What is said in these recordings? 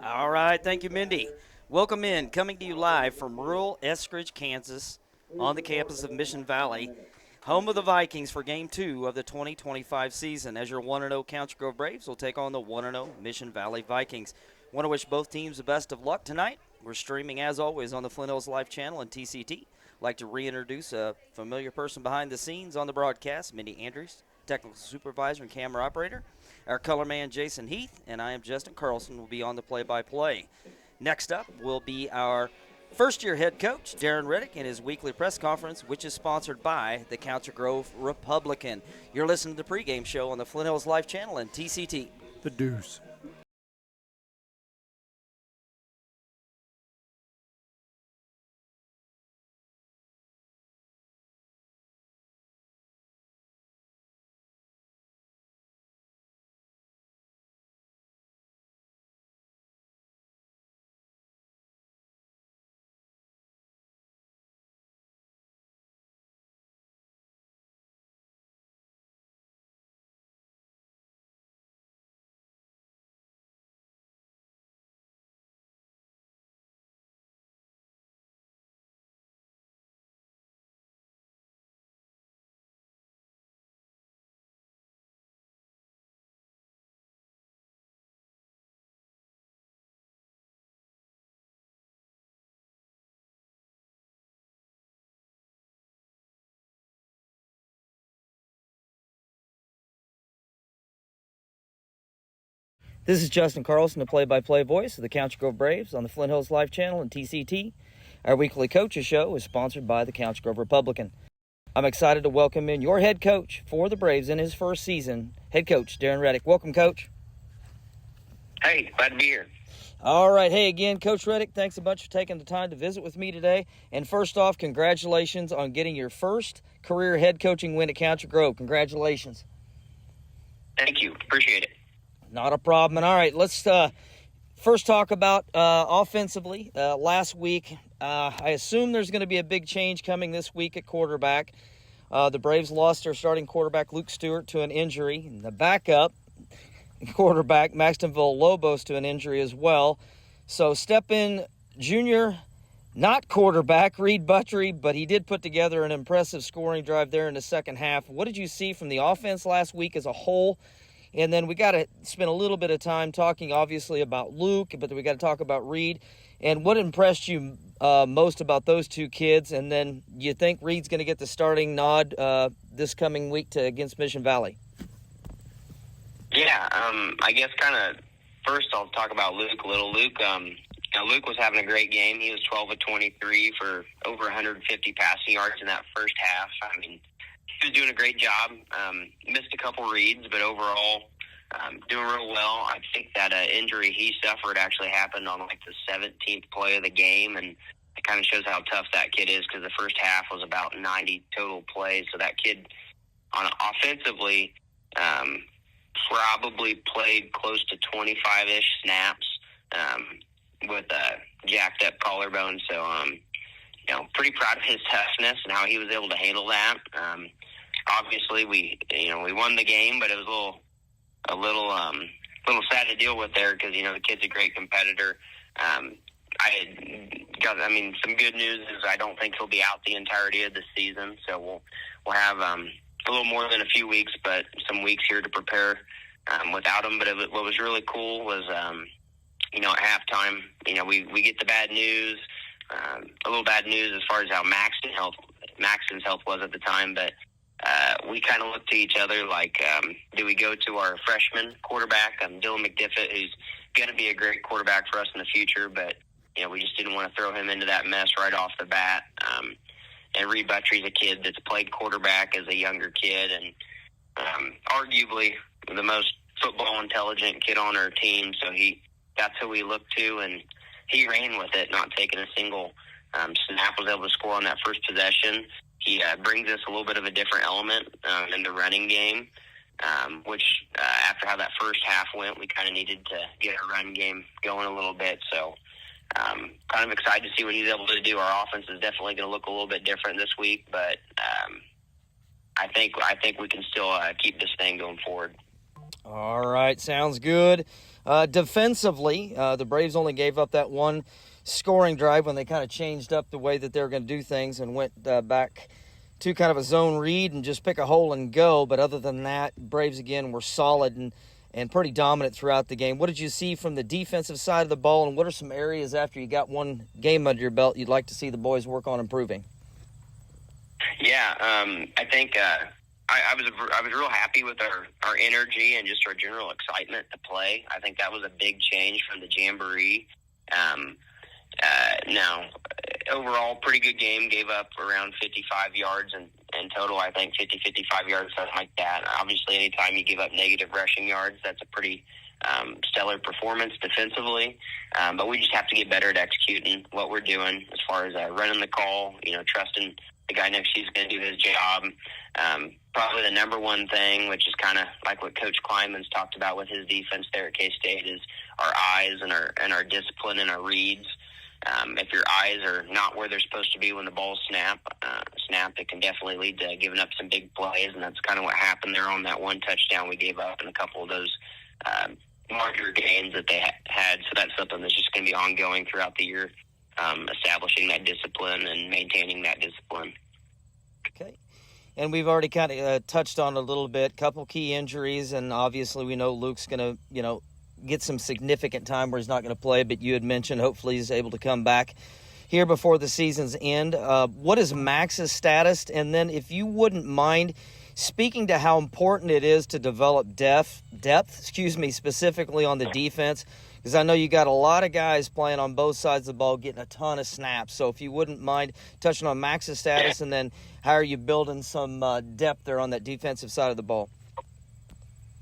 All right, thank you, Mindy. Welcome in, coming to you live from rural Eskridge, Kansas, on the campus of Mission Valley, home of the Vikings for Game 2 of the 2025 season, as your 1-0 Country Grove Braves will take on the 1-0 Mission Valley Vikings. Want to wish both teams the best of luck tonight. We're streaming, as always, on the Flint Hills Live channel and TCT. Like to reintroduce a familiar person behind the scenes on the broadcast, Mindy Andrews, technical supervisor and camera operator. Our color man, Jason Heath, and I am Justin Carlson, will be on the play-by-play. Next up will be our first-year head coach, Darren Reddick, in his weekly press conference, which is sponsored by the Country Grove Republican. You're listening to the pregame show on the Flint Hills Live channel and TCT. The Deuce. This is Justin Carlson, the play-by-play voice of the Country Grove Braves on the Flint Hills Live channel and TCT. Our weekly coaches show is sponsored by the Country Grove Republican. I'm excited to welcome in your head coach for the Braves in his first season, head coach Darren Reddick. Welcome, Coach. Hey, glad to be here. All right. Hey, again, Coach Reddick, thanks a bunch for taking the time to visit with me today. And first off, congratulations on getting your first career head coaching win at Country Grove. Congratulations. Thank you. Appreciate it. Not a problem. And all right, let's first talk about offensively. Last week, I assume there's going to be a big change coming this week at quarterback. The Braves lost their starting quarterback, Luke Stewart, to an injury. And the backup quarterback, Maxton Villalobos, to an injury as well. So step in junior, not quarterback, Reed Buttery, but he did put together an impressive scoring drive there in the second half. What did you see from the offense last week as a whole? And then we got to spend a little bit of time talking, obviously, about Luke, but we got to talk about Reed. And what impressed you most about those two kids? And then you think Reed's going to get the starting nod this coming week against Mission Valley? Yeah, I guess kind of first I'll talk about Luke a little. Luke was having a great game. He was 12 of 23 for over 150 passing yards in that first half. I mean, he was doing a great job. Missed a couple reads, but overall doing real well. I think that injury he suffered actually happened on like the 17th play of the game, and it kind of shows how tough that kid is because the first half was about 90 total plays. So that kid, offensively, probably played close to 25-ish snaps with a jacked up collarbone. So, pretty proud of his toughness and how he was able to handle that. Obviously, we won the game, but it was a little sad to deal with there because the kid's a great competitor. Some good news is I don't think he'll be out the entirety of the season, so we'll have a little more than a few weeks, but some weeks here to prepare without him. But what was really cool was, at halftime, we get the bad news, a little bad news as far as how Maxton's health was at the time, but we kind of looked to each other like, do we go to our freshman quarterback, Dylan McDiffett, who's going to be a great quarterback for us in the future, but we just didn't want to throw him into that mess right off the bat. And Reed Buttery's a kid that's played quarterback as a younger kid and arguably the most football intelligent kid on our team. So that's who we looked to, and he ran with it, not taking a single snap, was able to score on that first possession. He brings us a little bit of a different element in the running game, which after how that first half went, we kind of needed to get our run game going a little bit. So kind of excited to see what he's able to do. Our offense is definitely going to look a little bit different this week, but I think we can still keep this thing going forward. All right, sounds good. Defensively, the Braves only gave up that one scoring drive when they kind of changed up the way that they were going to do things and went back to kind of a zone read and just pick a hole and go. But other than that, Braves, again, were solid and pretty dominant throughout the game. What did you see from the defensive side of the ball, and what are some areas after you got one game under your belt you'd like to see the boys work on improving? Yeah, I think I was real happy with our energy and just our general excitement to play. I think that was a big change from the Jamboree. Now, overall, pretty good game. Gave up around 55 yards in total. I think 55 yards, something like that. Obviously, anytime you give up negative rushing yards, that's a pretty stellar performance defensively. But we just have to get better at executing what we're doing as far as running the call, trusting the guy next to you is going to do his job. Probably the number one thing, which is kind of like what Coach Kleinman's talked about with his defense there at K-State, is our eyes and our discipline and our reads. If your eyes are not where they're supposed to be when the ball's snapped, it can definitely lead to giving up some big plays, and that's kind of what happened there on that one touchdown we gave up and a couple of those larger gains that they had. So that's something that's just going to be ongoing throughout the year, establishing that discipline and maintaining that discipline. Okay. And we've already kind of touched on a little bit, couple key injuries, and obviously we know Luke's going to, get some significant time where he's not going to play, but you had mentioned hopefully he's able to come back here before the season's end. What is Max's status? And then if you wouldn't mind speaking to how important it is to develop depth, specifically on the defense, because I know you got a lot of guys playing on both sides of the ball, getting a ton of snaps. So if you wouldn't mind touching on Max's status, and then how are you building some depth there on that defensive side of the ball?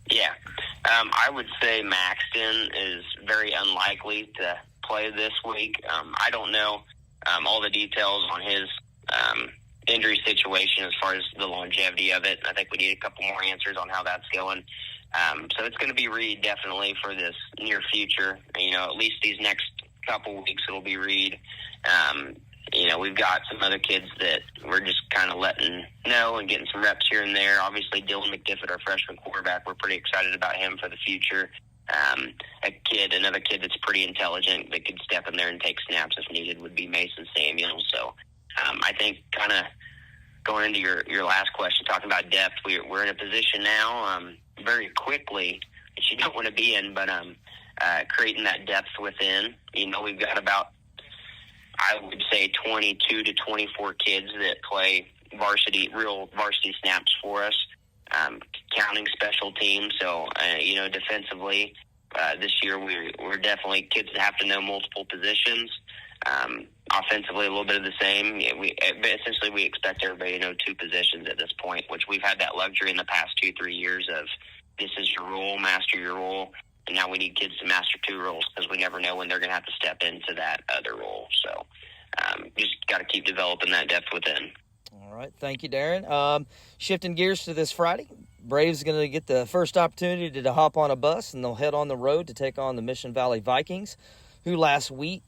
Yeah. I would say Maxton is very unlikely to play this week. I don't know all the details on his injury situation as far as the longevity of it. I think we need a couple more answers on how that's going. So it's going to be Reed definitely for this near future. At least these next couple weeks it'll be Reed. We've got some other kids that we're just kind of letting know and getting some reps here and there. Obviously, Dylan McDiffit, our freshman quarterback, we're pretty excited about him for the future. Another kid that's pretty intelligent that could step in there and take snaps if needed would be Mason Samuel. So I think kind of going into your last question, talking about depth, we're in a position now very quickly that you don't want to be in, but creating that depth within. We've got about, I would say, 22 to 24 kids that play real varsity snaps for us, counting special teams. So, defensively, this year we're definitely kids that have to know multiple positions. Offensively, a little bit of the same. Essentially, we expect everybody to know two positions at this point, which we've had that luxury in the past 2-3 years of this is your role, master your role. And now we need kids to master two roles because we never know when they're going to have to step into that other role. So just got to keep developing that depth within. All right. Thank you, Darren. Shifting gears to this Friday, Braves going to get the first opportunity to hop on a bus, and they'll head on the road to take on the Mission Valley Vikings, who last week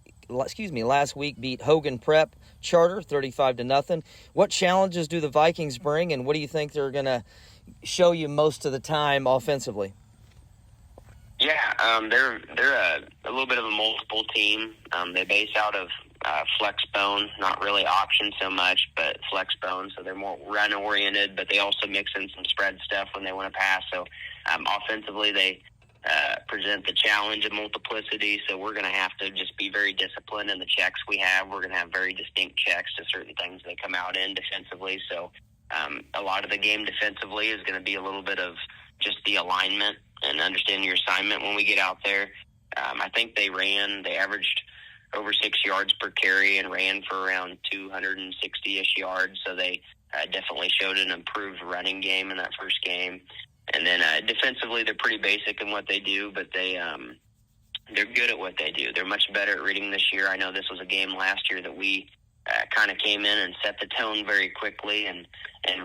beat Hogan Prep Charter 35-0. What challenges do the Vikings bring, and what do you think they're going to show you most of the time offensively? Yeah, they're a little bit of a multiple team. They base out of flex bone, not really option so much, but flex bone. So they're more run oriented, but they also mix in some spread stuff when they want to pass. So offensively, they present the challenge of multiplicity. So we're going to have to just be very disciplined in the checks we have. We're going to have very distinct checks to certain things they come out in defensively. So a lot of the game defensively is going to be a little bit of just the alignment and understanding your assignment when we get out there. I think they averaged over 6 yards per carry and ran for around 260-ish yards. So they definitely showed an improved running game in that first game. And then defensively, they're pretty basic in what they do, but they're good at what they do. They're much better at reading this year. I know this was a game last year that we kind of came in and set the tone very quickly and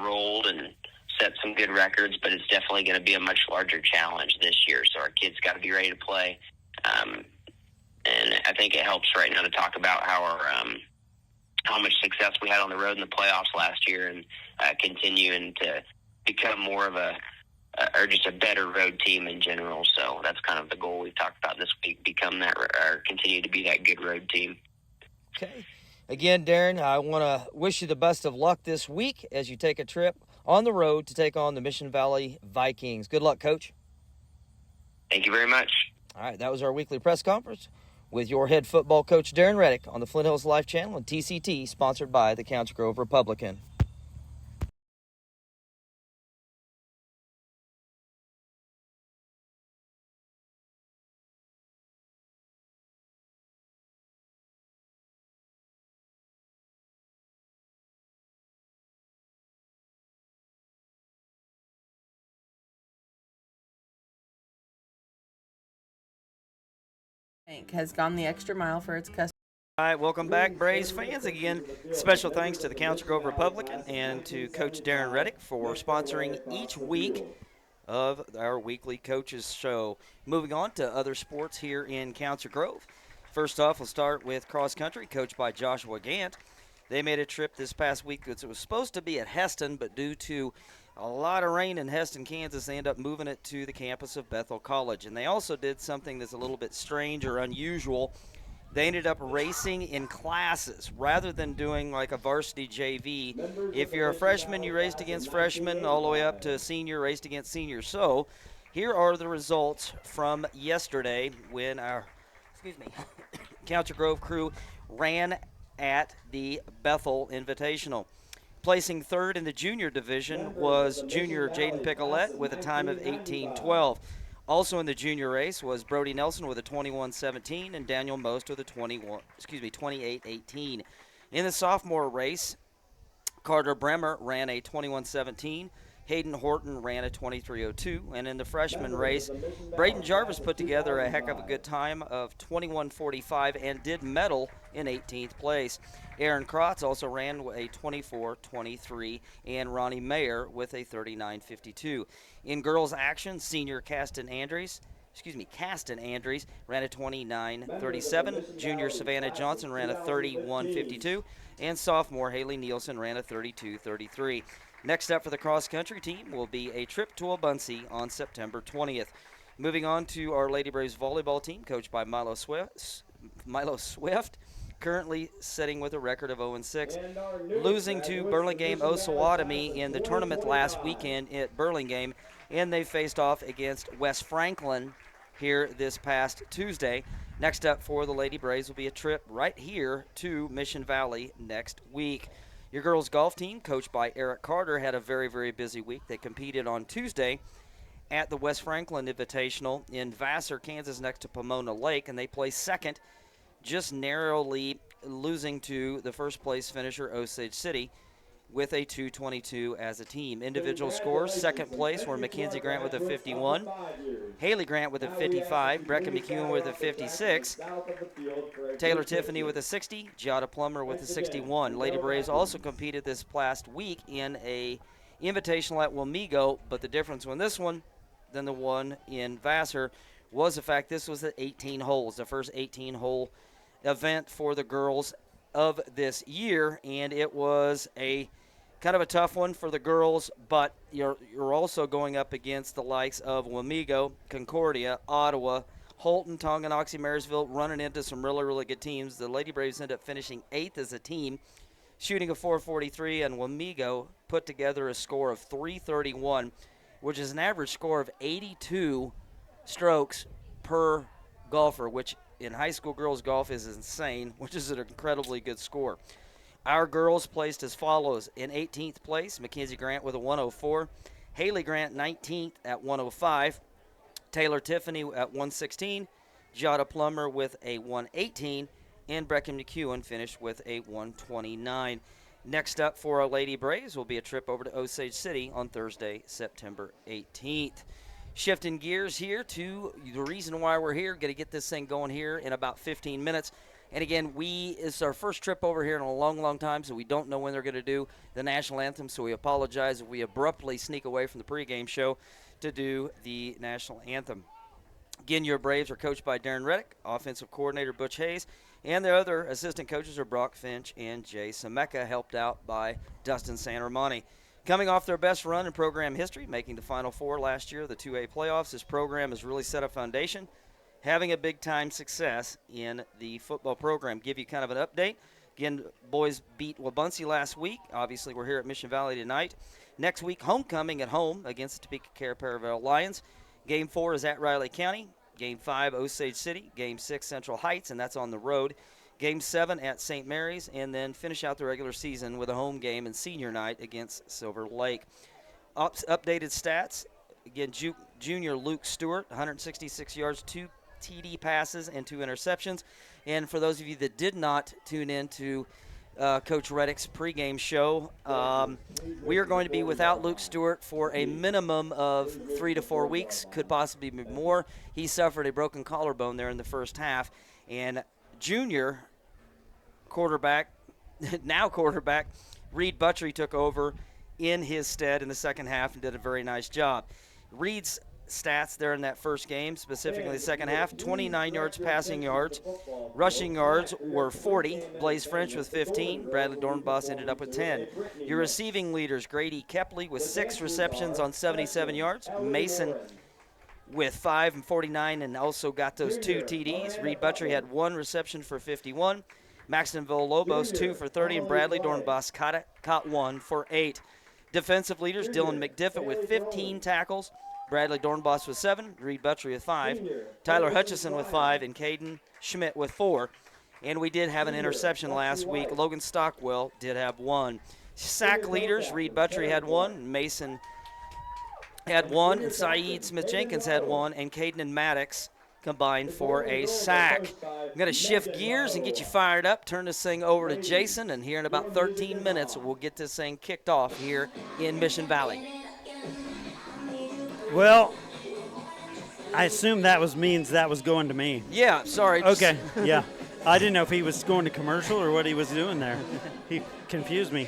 rolled and set some good records, but it's definitely going to be a much larger challenge this year. So our kids got to be ready to play. And I think it helps right now to talk about how much success we had on the road in the playoffs last year and continuing to become more of a or just a better road team in general. So that's kind of the goal we've talked about this week: become that, or continue to be that good road team. Okay. Again, Darren, I want to wish you the best of luck this week as you take a trip on the road to take on the Mission Valley Vikings. Good luck, Coach. Thank you very much. All right, that was our weekly press conference with your head football coach, Darren Reddick, on the Flint Hills Life Channel and TCT, sponsored by the Council Grove Republican. Bank has gone the extra mile for its customers. All right, welcome back, Braves fans. Again, special thanks to the Council Grove Republican and to Coach Darren Reddick for sponsoring each week of our weekly coaches show. Moving on to other sports here in Council Grove. First off, we'll start with cross country, coached by Joshua Gant. They made a trip this past week. It was supposed to be at Heston, but due to a lot of rain in Heston, Kansas, they ended up moving it to the campus of Bethel College. And they also did something that's a little bit strange or unusual. They ended up racing in classes rather than doing like a varsity JV. If you're a freshman, you raced against freshmen, all the way up to senior, raced against seniors. So here are the results from yesterday when our Council Grove crew ran at the Bethel Invitational. Placing third in the junior division was junior Jaden Picolette with a time of 18:12. Also in the junior race was Brody Nelson with a 21:17 and Daniel Most with a 28:18. In the sophomore race, Carter Bremer ran a 21:17. Hayden Horton ran a 23:02, and in the freshman race, Braden Jarvis put together a heck of a good time of 21:45 and did medal in 18th place. Aaron Krotz also ran a 24:23, and Ronnie Mayer with a 39:52. In girls action, senior Caston Andrews ran a 29:37. Junior Savannah Johnson ran a 31:52, and sophomore Haley Nielsen ran a 32:33. Next up for the cross-country team will be a trip to Wabaunsee on September 20th. Moving on to our Lady Braves volleyball team, coached by Milo Swift, currently sitting with a record of 0-6, losing to Burlingame Osawatomie in the tournament last weekend at Burlingame, and they faced off against West Franklin here this past Tuesday. Next up for the Lady Braves will be a trip right here to Mission Valley next week. Your girls golf team, coached by Eric Carter, had a very, very busy week. They competed on Tuesday at the West Franklin Invitational in Vassar, Kansas, next to Pomona Lake, and they placed second, just narrowly losing to the first place finisher, Osage City, with a 222 as a team. Individual scores, second place were Mackenzie Grant with a 51, Haley Grant with a 55, Brecca McEwen with a 56, Taylor Tiffany with a 60, Giada Plummer with a 61. Lady Braves also competed this last week in a invitational at Wamego, but the difference in this one than the one in Vassar was the fact this was at 18 holes, the first 18-hole event for the girls of this year, and it was a kind of a tough one for the girls, but you're also going up against the likes of Wamego, Concordia, Ottawa, Holton, Tonganoxie, Marysville, running into some really, really good teams. The Lady Braves ended up finishing 8th as a team, shooting a 443, and Wamego put together a score of 331, which is an average score of 82 strokes per golfer, which in high school girls golf is insane, which is an incredibly good score. Our girls placed as follows. In 18th place, Mackenzie Grant with a 104, Haley Grant 19th at 105, Taylor Tiffany at 116, Giada Plummer with a 118, and Brecca McEwen finished with a 129. Next up for our Lady Braves will be a trip over to Osage City on Thursday, September 18th. Shifting gears here to the reason why we're here. Going to get this thing going here in about 15 minutes. And again, it's our first trip over here in a long, long time, so we don't know when they're going to do the national anthem. So we apologize if we abruptly sneak away from the pregame show to do the national anthem. Again, your Braves are coached by Darren Reddick, offensive coordinator Butch Hayes, and the other assistant coaches are Brock Finch and Jay Semeka, helped out by Dustin Sanramani. Coming off their best run in program history, making the Final Four last year, the 2A playoffs, this program has really set a foundation, having a big-time success in the football program. Give you kind of an update. Again, boys beat Wabaunsee last week. Obviously, we're here at Mission Valley tonight. Next week, homecoming at home against the Topeka Caraparaville Lions. Game 4 is at Riley County. Game 5, Osage City. Game 6, Central Heights, and that's on the road. Game 7 at St. Mary's, and then finish out the regular season with a home game and senior night against Silver Lake. Updated stats, again, junior Luke Stewart, 166 yards, 2 TD passes, and 2 interceptions. And for those of you that did not tune in to Coach Reddick's pregame show, we are going to be without Luke Stewart for a minimum of 3 to 4 weeks, could possibly be more. He suffered a broken collarbone there in the first half, and junior quarterback, now quarterback, Reed Butchery took over in his stead in the second half and did a very nice job. Reed's stats there in that first game, specifically the second half, 29 yards passing yards. Rushing yards were 40. Blaze French with 15. Bradley Dornbos ended up with 10. Your receiving leaders, Grady Kepley with 6 receptions on 77 yards. Mason with 5 and 49 and also got those 2 TDs. Reed Butchery had 1 reception for 51. Maxton Villalobos 2 for 30, and Bradley Dornbos caught 1 for 8. Defensive leaders, Dylan McDiffett with 15 tackles. Bradley Dornbos with 7, Reed Butchery with 5, Tyler Hutchison with 5, and Caden Schmidt with 4. And we did have an interception last week. Logan Stockwell did have 1. Sack leaders, Reed Butchery had 1, Mason had 1, and Saeed Smith-Jenkins had 1, and Caden and Maddox combined for a sack. I'm going to shift gears and get you fired up, turn this thing over to Jason, and here in about 13 minutes we'll get this thing kicked off here in Mission Valley. Well, I assume means that was going to me. Yeah, sorry. Okay, yeah. I didn't know if he was going to commercial or what he was doing there. He confused me.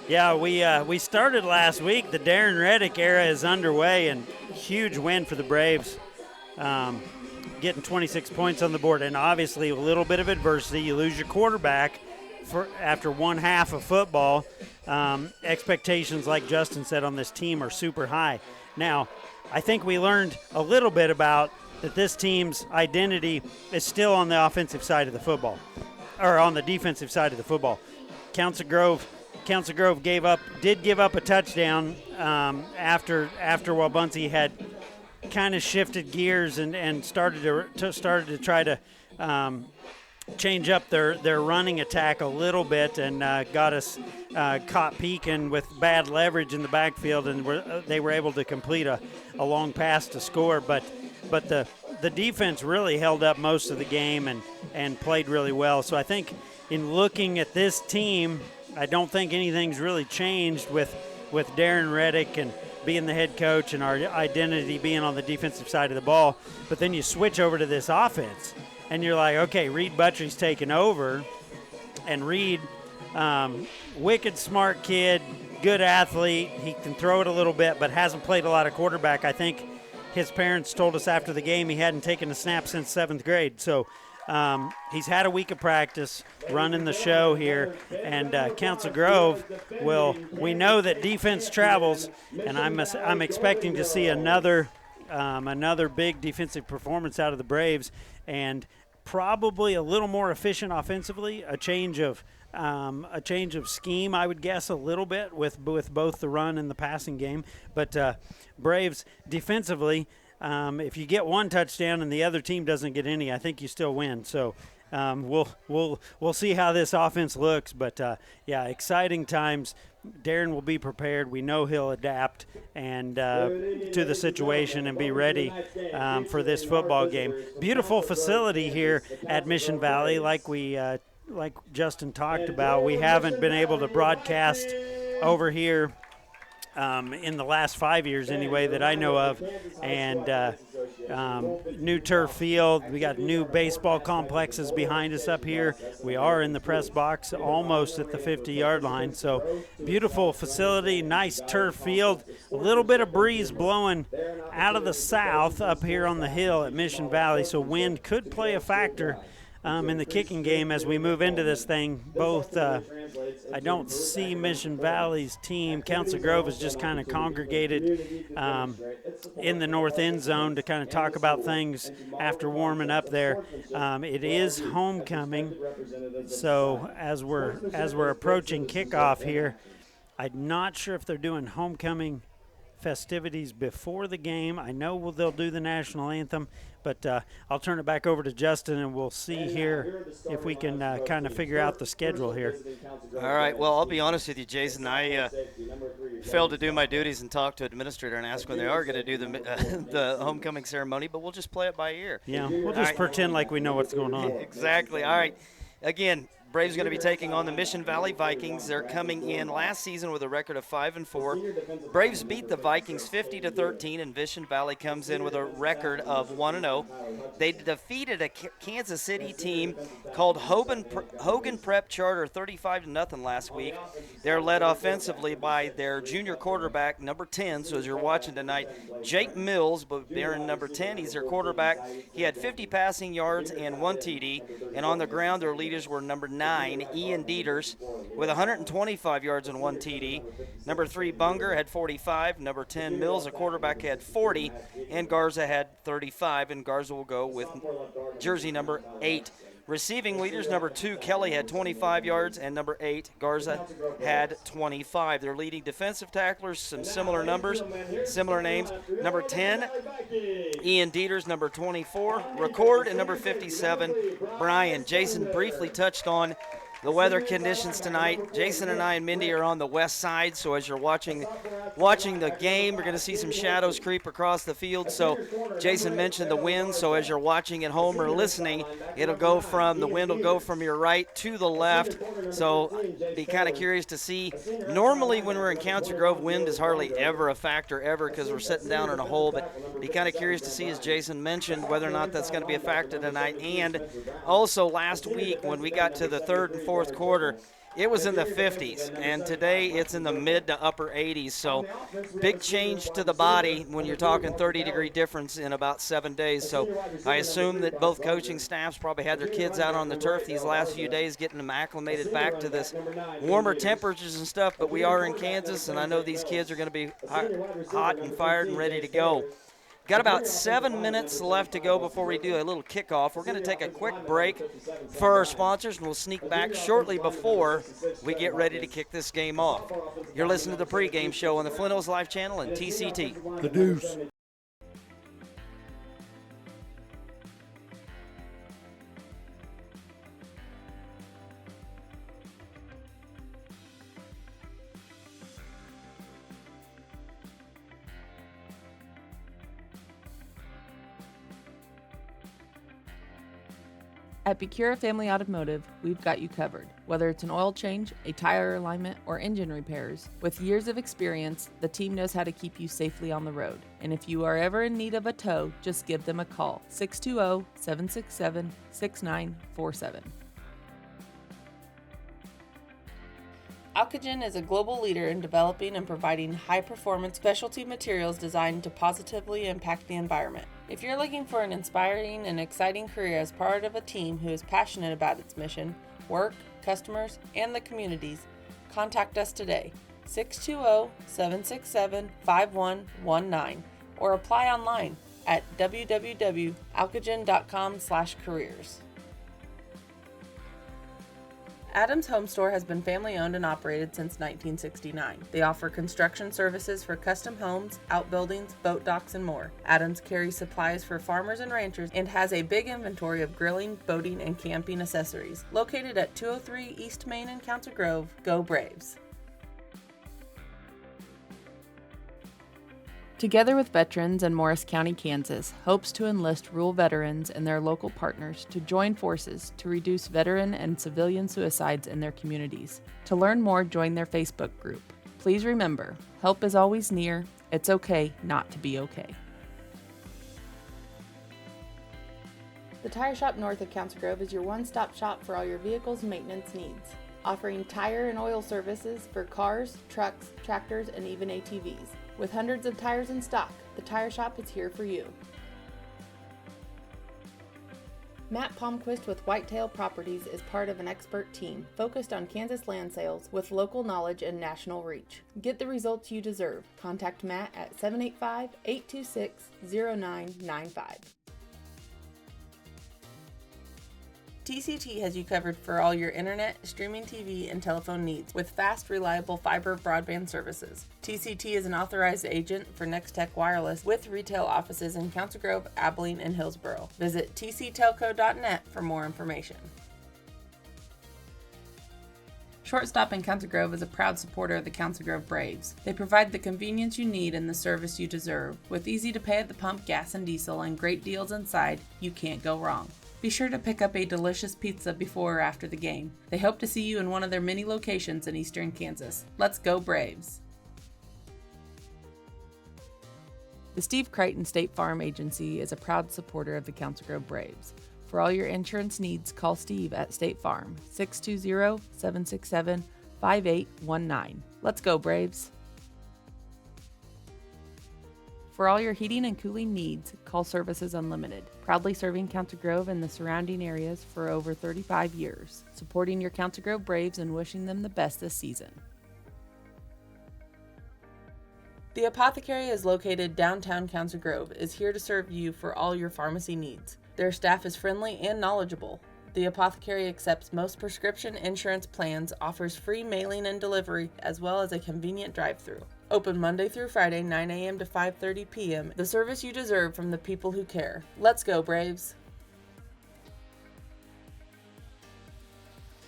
Yeah, we started last week. The Darren Reddick era is underway, and huge win for the Braves, getting 26 points on the board. And obviously a little bit of adversity. You lose your quarterback after one half of football. Expectations, like Justin said, on this team are super high. Now, I think we learned a little bit about that this team's identity is still on the offensive side of the football, or on the defensive side of the football. Council Grove did give up a touchdown after Wabaunsee had kind of shifted gears and started to try to change up their running attack a little bit, and got us caught peeking with bad leverage in the backfield, and they were able to complete a long pass to score. But the defense really held up most of the game and played really well. So I think in looking at this team, I don't think anything's really changed with Darren Reddick and being the head coach and our identity being on the defensive side of the ball. But then you switch over to this offense, and you're like, okay, Reed Butchery's taken over, and Reed, wicked smart kid, good athlete. He can throw it a little bit, but hasn't played a lot of quarterback. I think his parents told us after the game he hadn't taken a snap since 7th grade. So he's had a week of practice running the show here, and Council Grove we know that defense travels, and I'm expecting to see another big defensive performance out of the Braves, and probably a little more efficient offensively, a change of scheme, I would guess, a little bit with both the run and the passing game. But Braves defensively, if you get one touchdown and the other team doesn't get any, I think you still win. So we'll see how this offense looks. But yeah, exciting times. Darren will be prepared. We know he'll adapt and to the situation and be ready for this football game. Beautiful facility here at Mission Valley, like Justin talked about. We haven't been able to broadcast over here in the last 5 years anyway that I know of, and new turf field. We got new baseball complexes behind us up here. We are in the press box almost at the 50-yard line, so beautiful facility, nice turf field, a little bit of breeze blowing out of the south up here on the hill at Mission Valley, so wind could play a factor in the kicking game as we move into this thing. Both, I don't see Mission Valley's team. Council Grove is just kind of congregated in the north end zone to kind of talk about things after warming up there. It is homecoming, so as we're approaching kickoff here, I'm not sure if they're doing homecoming festivities before the game. I know they'll do the national anthem, but I'll turn it back over to Justin, and we'll see here if we can kind of figure out the schedule here. All right. Well, I'll be honest with you, Jason. I failed to do my duties and talk to administrator and ask when they are going to do the homecoming ceremony, but we'll just play it by ear. Yeah, we'll just pretend like we know what's going on. Exactly. All right. Again, Braves going to be taking on the Mission Valley Vikings. They're coming in last season with a record of 5-4. Braves beat the Vikings 50-13, and Mission Valley comes in with a record of 1-0. They defeated a Kansas City team called Hogan Prep Charter 35-0 last week. They're led offensively by their junior quarterback, number 10. So as you're watching tonight, Jake Mills, but they're in number 10. He's their quarterback. He had 50 passing yards and 1 TD. And on the ground, their leaders were number 9, Ian Dieters, with 125 yards and 1 TD. Number 3, Bunger, had 45. Number 10, Mills, a quarterback, had 40. And Garza had 35. And Garza will go with jersey number 8. Receiving leaders, number 2, Kelly, had 25 yards, and number 8, Garza, had 25. Their leading defensive tacklers, some similar numbers, similar names. Number 10, Ian Dieters, number 24, Record, and number 57, Brian. Jason briefly touched on the weather conditions tonight. Jason and I and Mindy are on the west side, so as you're watching the game, we're going to see some shadows creep across the field. So Jason mentioned the wind, so as you're watching at home or listening, the wind will go from your right to the left. So be kind of curious to see. Normally when we're in Council Grove, wind is hardly ever a factor because we're sitting down in a hole, but be kind of curious to see, as Jason mentioned, whether or not that's going to be a factor tonight. And also last week when we got to the third and fourth quarter, it was in the 50s, and today it's in the mid to upper 80s. So big change to the body when you're talking 30-degree difference in about 7 days. So I assume that both coaching staffs probably had their kids out on the turf these last few days, getting them acclimated back to this warmer temperatures and stuff. But we are in Kansas, and I know these kids are going to be hot and fired and ready to go. Got about 7 minutes left to go before we do a little kickoff. We're going to take a quick break for our sponsors, and we'll sneak back shortly before we get ready to kick this game off. You're listening to the pregame show on the Flint Hills Live channel and TCT. The Deuce. At Becura Family Automotive, we've got you covered. Whether it's an oil change, a tire alignment, or engine repairs, with years of experience, the team knows how to keep you safely on the road. And if you are ever in need of a tow, just give them a call, 620-767-6947. Alcogen is a global leader in developing and providing high-performance specialty materials designed to positively impact the environment. If you're looking for an inspiring and exciting career as part of a team who is passionate about its mission, work, customers, and the communities, contact us today, 620-767-5119, or apply online at www.alcogen.com/careers. Adams Home Store has been family-owned and operated since 1969. They offer construction services for custom homes, outbuildings, boat docks, and more. Adams carries supplies for farmers and ranchers and has a big inventory of grilling, boating, and camping accessories. Located at 203 East Main in Council Grove, go Braves! Together with veterans in Morris County, Kansas, hopes to enlist rural veterans and their local partners to join forces to reduce veteran and civilian suicides in their communities. To learn more, join their Facebook group. Please remember, help is always near. It's okay not to be okay. The Tire Shop north of Council Grove is your one-stop shop for all your vehicle's maintenance needs, offering tire and oil services for cars, trucks, tractors, and even ATVs. With hundreds of tires in stock, the Tire Shop is here for you. Matt Palmquist with Whitetail Properties is part of an expert team focused on Kansas land sales with local knowledge and national reach. Get the results you deserve. Contact Matt at 785-826-0995. TCT has you covered for all your internet, streaming TV, and telephone needs with fast, reliable fiber broadband services. TCT is an authorized agent for Nextech Wireless with retail offices in Council Grove, Abilene, and Hillsboro. Visit tctelco.net for more information. Shortstop in Council Grove is a proud supporter of the Council Grove Braves. They provide the convenience you need and the service you deserve. With easy to pay at the pump gas and diesel and great deals inside, you can't go wrong. Be sure to pick up a delicious pizza before or after the game. They hope to see you in one of their many locations in eastern Kansas. Let's go Braves! The Steve Crichton State Farm Agency is a proud supporter of the Council Grove Braves. For all your insurance needs, call Steve at State Farm, 620-767-5819. Let's go Braves! For all your heating and cooling needs, call Services Unlimited. Proudly serving Council Grove and the surrounding areas for over 35 years, supporting your Council Grove Braves and wishing them the best this season. The Apothecary is located downtown Council Grove, is here to serve you for all your pharmacy needs. Their staff is friendly and knowledgeable. The Apothecary accepts most prescription insurance plans, offers free mailing and delivery, as well as a convenient drive-thru. Open Monday through Friday, 9 a.m. to 5:30 p.m. The service you deserve from the people who care. Let's go, Braves!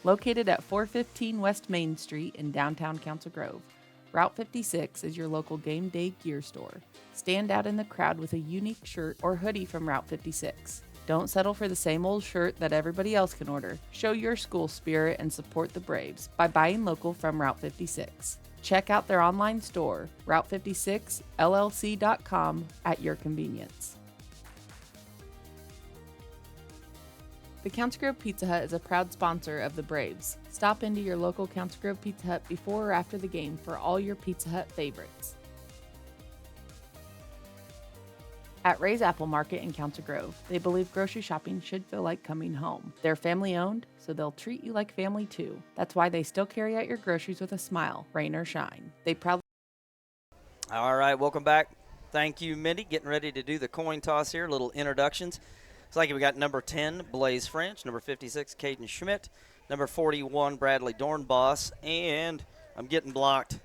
Located at 415 West Main Street in downtown Council Grove, Route 56 is your local game day gear store. Stand out in the crowd with a unique shirt or hoodie from Route 56. Don't settle for the same old shirt that everybody else can order. Show your school spirit and support the Braves by buying local from Route 56. Check out their online store, Route56LLC.com, at your convenience. The Council Grove Pizza Hut is a proud sponsor of the Braves. Stop into your local Council Grove Pizza Hut before or after the game for all your Pizza Hut favorites. At Ray's Apple Market in Council Grove, they believe grocery shopping should feel like coming home. They're family owned, so they'll treat you like family too. That's why they still carry out your groceries with a smile, rain or shine. They proudly. All right, welcome back. Thank you, Mindy. Getting ready to do the coin toss here. Little introductions. It's like we got number 10, Blaze French, number 56, Caden Schmidt, number 41, Bradley Dornboss, and I'm getting blocked.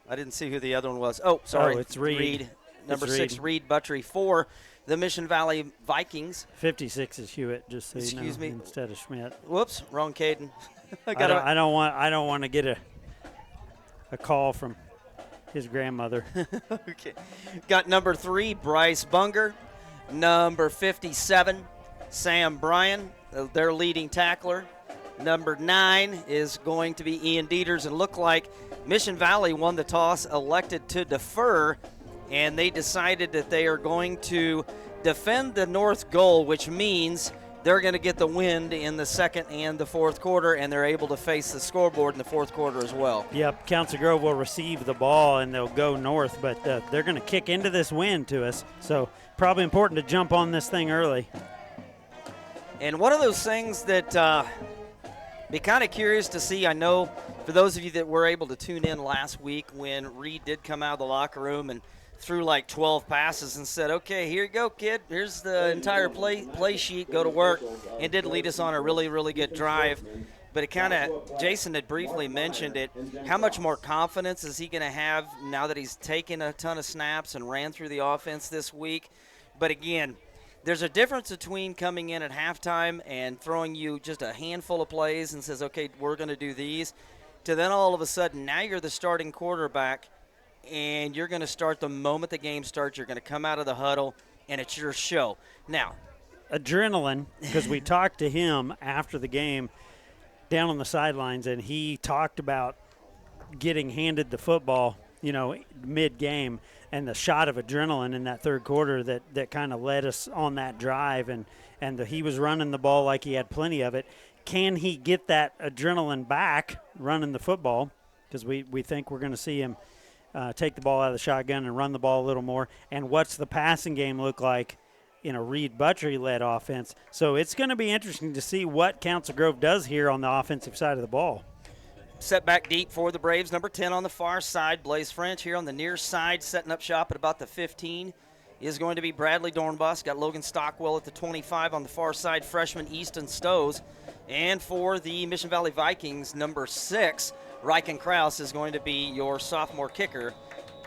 I didn't see who the other one was. Oh, sorry. Oh, it's Reed. Number 6, Reed Buttrey. 4, the Mission Valley Vikings. 56 is Hewitt, just so you know, Excuse me. instead of Schmidt. Whoops, wrong Caden. I don't want to get a call from his grandmother. Okay. Got number 3, Bryce Bunger. Number 57, Sam Bryan, their leading tackler. Number 9 is going to be Ian Dieters, and look like Mission Valley won the toss, elected to defer, and they decided that they are going to defend the north goal, which means they're going to get the wind in the second and the fourth quarter, and they're able to face the scoreboard in the fourth quarter as well. Yep, Council Grove will receive the ball, and they'll go north, but they're going to kick into this wind to us, so probably important to jump on this thing early. And one of those things that be kind of curious to see, I know for those of you that were able to tune in last week when Reed did come out of the locker room and threw like 12 passes and said, okay, here you go, kid. Here's the entire play sheet. Go to work. And did lead us on a really, really good drive. But it kind of, Jason had briefly mentioned it, how much more confidence is he going to have now that he's taken a ton of snaps and ran through the offense this week? But again, there's a difference between coming in at halftime and throwing you just a handful of plays and says, okay, we're going to do these, to then all of a sudden now you're the starting quarterback and you're going to start the moment the game starts. You're going to come out of the huddle, and it's your show. Now, adrenaline, because we talked to him after the game down on the sidelines, and he talked about getting handed the football, mid-game, and the shot of adrenaline in that third quarter that kind of led us on that drive, and he was running the ball like he had plenty of it. Can he get that adrenaline back running the football? Because we think we're going to see him take the ball out of the shotgun and run the ball a little more. And what's the passing game look like in a Reed Buttrey-led offense. So it's going to be interesting to see what Council Grove does here on the offensive side of the ball. Set back deep for the Braves. Number 10 on the far side, Blaze French. Here on the near side, setting up shop at about the 15, is going to be Bradley Dornbos. Got Logan Stockwell at the 25 on the far side, freshman Easton Stows. And for the Mission Valley Vikings, number 6, Ryken Krause is going to be your sophomore kicker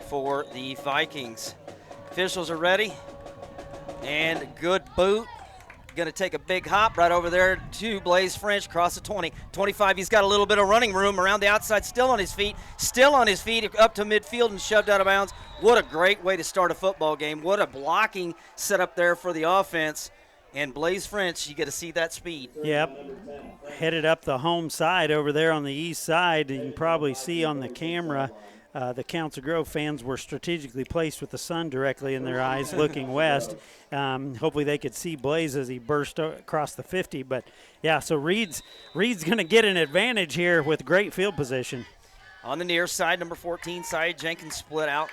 for the Vikings. Officials are ready. And good boot. Going to take a big hop right over there to Blaze French, across the 20. 25, he's got a little bit of running room around the outside, still on his feet, up to midfield and shoved out of bounds. What a great way to start a football game. What a blocking setup there for the offense. And Blaze French, you get to see that speed. Yep, headed up the home side over there on the east side. You can probably see on the camera the Council Grove fans were strategically placed with the sun directly in their eyes looking west. Hopefully they could see Blaze as he burst across the 50. But, yeah, so Reed's going to get an advantage here with great field position. On the near side, number 14 side, Jenkins split out.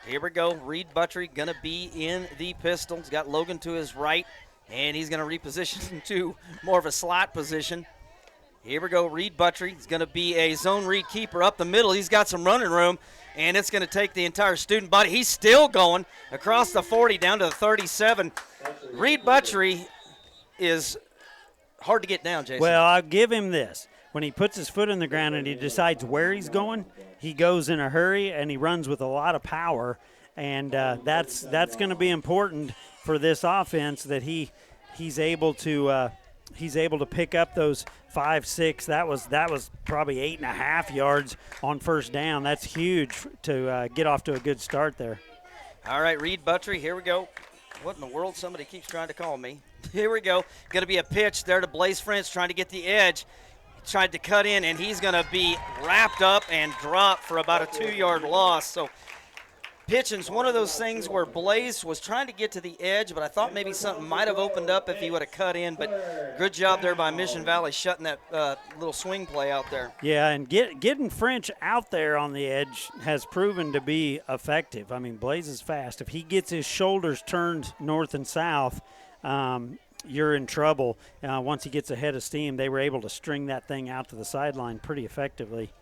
Here we go. Reed Buttrey going to be in the pistol. He's got Logan to his right, and he's going to reposition to more of a slot position. Here we go, Reed Buttrey. He's going to be a zone read keeper up the middle. He's got some running room, and it's going to take the entire student body. He's still going across the 40 down to the 37. Reed Buttrey is hard to get down, Jason. Well, I'll give him this. When he puts his foot in the ground and he decides where he's going, he goes in a hurry and he runs with a lot of power, and that's going to be important for this offense that he's able to pick up those 5, 6. That was probably 8.5 yards on first down. That's huge to get off to a good start there. All right, Reed Buttrey, here we go. What in the world? Somebody keeps trying to call me. Here we go. Going to be a pitch there to Blaze French trying to get the edge. He tried to cut in, and he's going to be wrapped up and dropped for about a 2-yard loss. So pitching's one of those things where Blaze was trying to get to the edge, but I thought maybe something might have opened up if he would have cut in. But good job there by Mission Valley shutting that little swing play out there. Yeah, and getting French out there on the edge has proven to be effective. I mean, Blaze is fast. If he gets his shoulders turned north and south, you're in trouble. Once he gets ahead of steam, they were able to string that thing out to the sideline pretty effectively.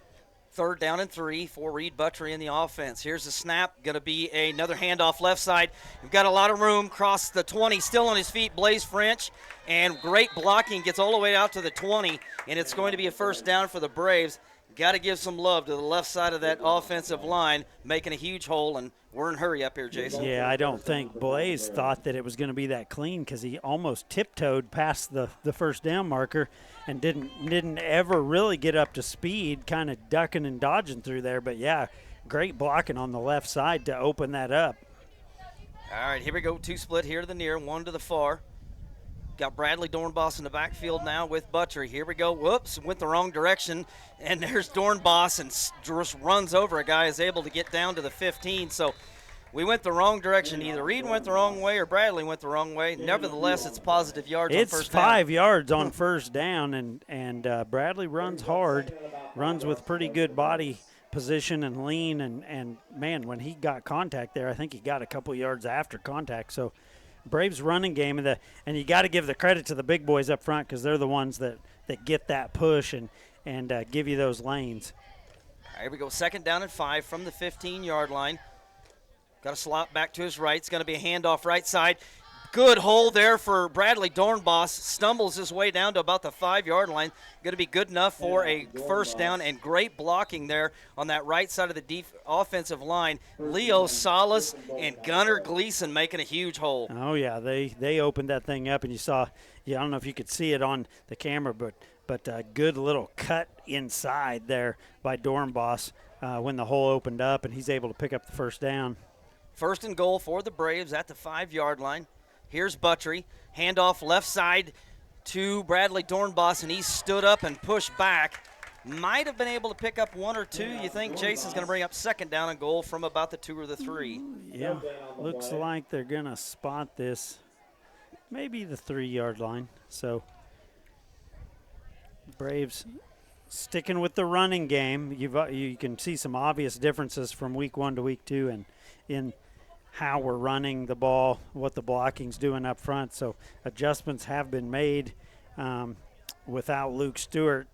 3rd down and 3 for Reed Buttrey in the offense. Here's the snap. Going to be another handoff left side. We've got a lot of room. Cross the 20. Still on his feet, Blaze French. And great blocking. Gets all the way out to the 20. And it's going to be a first down for the Braves. Got to give some love to the left side of that offensive line, making a huge hole, and we're in a hurry up here, Jason. Yeah, I don't think Blaze thought that it was going to be that clean because he almost tiptoed past the first down marker and didn't ever really get up to speed, kind of ducking and dodging through there. But, yeah, great blocking on the left side to open that up. All right, here we go. 2 split here to the near, 1 to the far. Got Bradley Dornbos in the backfield now with Buttrey. Here we go. Whoops, went the wrong direction. And there's Dornbos and just runs over a guy, is able to get down to the 15. So we went the wrong direction. Either Reed went the wrong way or Bradley went the wrong way. Nevertheless, it's positive yards on first down. It's 5 yards on first down, and Bradley runs hard, runs with pretty good body position and lean. And man, when he got contact there, I think he got a couple yards after contact. So Braves running game, and you got to give the credit to the big boys up front because they're the ones that get that push and give you those lanes. All right, here we go. 2nd down and 5 from the 15-yard line. Got a slot back to his right. It's going to be a handoff right side. Good hole there for Bradley Dornbos. Stumbles his way down to about the 5-yard line. Going to be good enough for a first down, and great blocking there on that right side of the offensive line. Leo Salas and Gunnar Gleason making a huge hole. Oh, yeah, they opened that thing up, and you saw, I don't know if you could see it on the camera, but a good little cut inside there by Dornbos when the hole opened up, and he's able to pick up the first down. 1st and goal for the Braves at the 5-yard line. Here's Buttrey. Handoff left side to Bradley Dornbos, and he stood up and pushed back. Might have been able to pick up 1 or 2. You think Jason's going to bring up 2nd down and goal from about the 2 or the 3? Yeah, looks like they're going to spot this, maybe the 3-yard line. So Braves sticking with the running game. You can see some obvious differences from week 1 to week 2 and in how we're running the ball, what the blocking's doing up front. So adjustments have been made without Luke Stewart.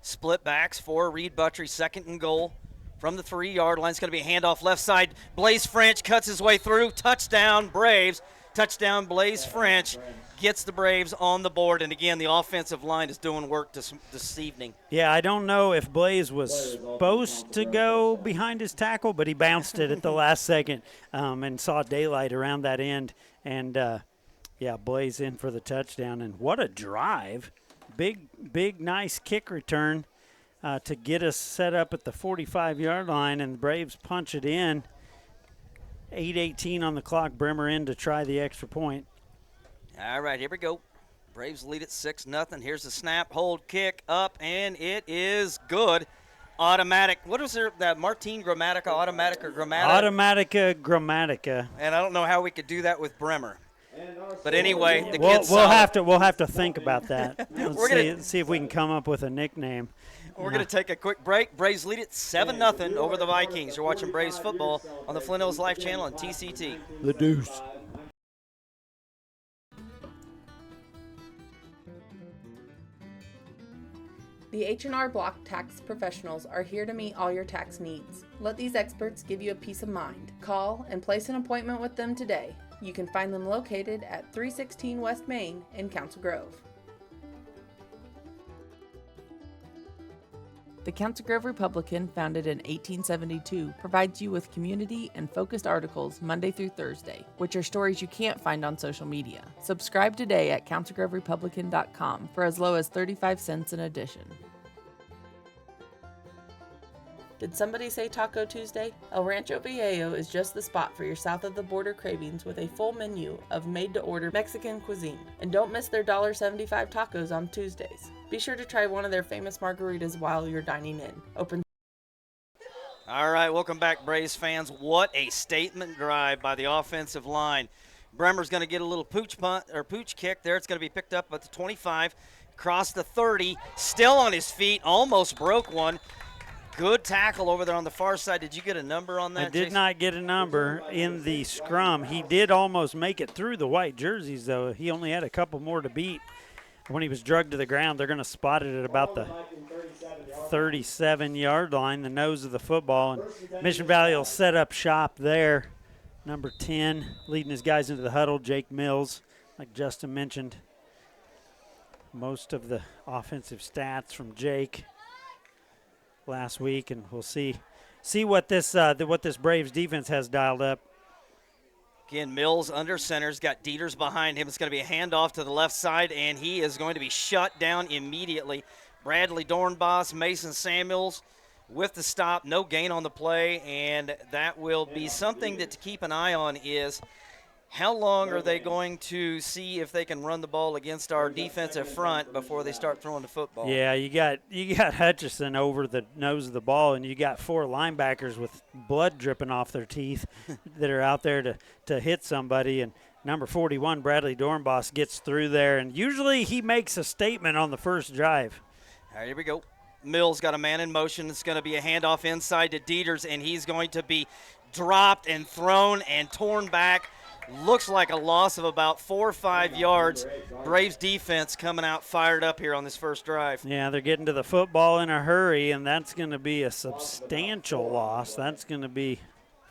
Split backs for Reed Buttrey, 2nd and goal from the 3-yard line. It's going to be a handoff left side. Blaze French cuts his way through. Touchdown, Braves. Touchdown, Blaze French gets the Braves on the board. And again, the offensive line is doing work this evening. Yeah, I don't know if Blaze was supposed to go behind his tackle, but he bounced it at the last second and saw daylight around that end. And, yeah, Blaze in for the touchdown. And what a drive. Big, nice kick return to get us set up at the 45-yard line, and the Braves punch it in. 8:18 on the clock. Bremer in to try the extra point. All right, here we go. Braves lead at 6-0. Here's the snap, hold, kick, up, and it is good. Automatic. What was there? That Martin Grammatica, automatic or Grammatica? Grammatica. And I don't know how we could do that with Bremer. But anyway, the We'll kid's solid. we'll have to think about that. We're Let's see if we can come up with a nickname. We're going to take a quick break. Braves lead it 7-0 over the Vikings. You're watching Braves football on the Flint Hills Life channel on TCT. The Deuce. The H&R Block Tax Professionals are here to meet all your tax needs. Let these experts give you a peace of mind. Call and place an appointment with them today. You can find them located at 316 West Main in Council Grove. The Council Grove Republican, founded in 1872, provides you with community and focused articles Monday through Thursday, which are stories you can't find on social media. Subscribe today at councilgroverepublican.com for as low as 35 cents an edition. Did somebody say Taco Tuesday? El Rancho Viejo is just the spot for your south of the border cravings with a full menu of made-to-order Mexican cuisine. And don't miss their $1.75 tacos on Tuesdays. Be sure to try one of their famous margaritas while you're dining in. Open. All right, welcome back, Braves fans. What a statement drive by the offensive line. Bremer's going to get a little pooch kick there. It's going to be picked up at the 25, across the 30, still on his feet, almost broke one. Good tackle over there on the far side. Did you get a number on that, I did Jason? not get a number in the scrum. He did almost make it through the white jerseys, though. He only had a couple more to beat. When he was drugged to the ground, they're going to spot it at about the 37-yard line, the nose of the football. And Mission Valley will set up shop there. Number 10, leading his guys into the huddle, Jake Mills, like Justin mentioned. Most of the offensive stats from Jake last week, and we'll see what this Braves defense has dialed up. Again, Mills under center's got Dieters behind him. It's going to be a handoff to the left side, and he is going to be shut down immediately. Bradley Dornbos, Mason Samuels with the stop, no gain on the play, and that will be something that to keep an eye on is how long are they going to see if they can run the ball against our defensive front before they start throwing the football? Yeah, you got Hutchison over the nose of the ball, and you got 4 linebackers with blood dripping off their teeth that are out there to hit somebody. And number 41, Bradley Dornbos, gets through there, and usually he makes a statement on the first drive. All right, here we go. Mills got a man in motion. It's going to be a handoff inside to Dieters, and he's going to be dropped and thrown and torn back. Looks like a loss of about 4 or 5 yards. Braves defense coming out fired up here on this first drive. Yeah, they're getting to the football in a hurry, and that's going to be a substantial loss. That's going to be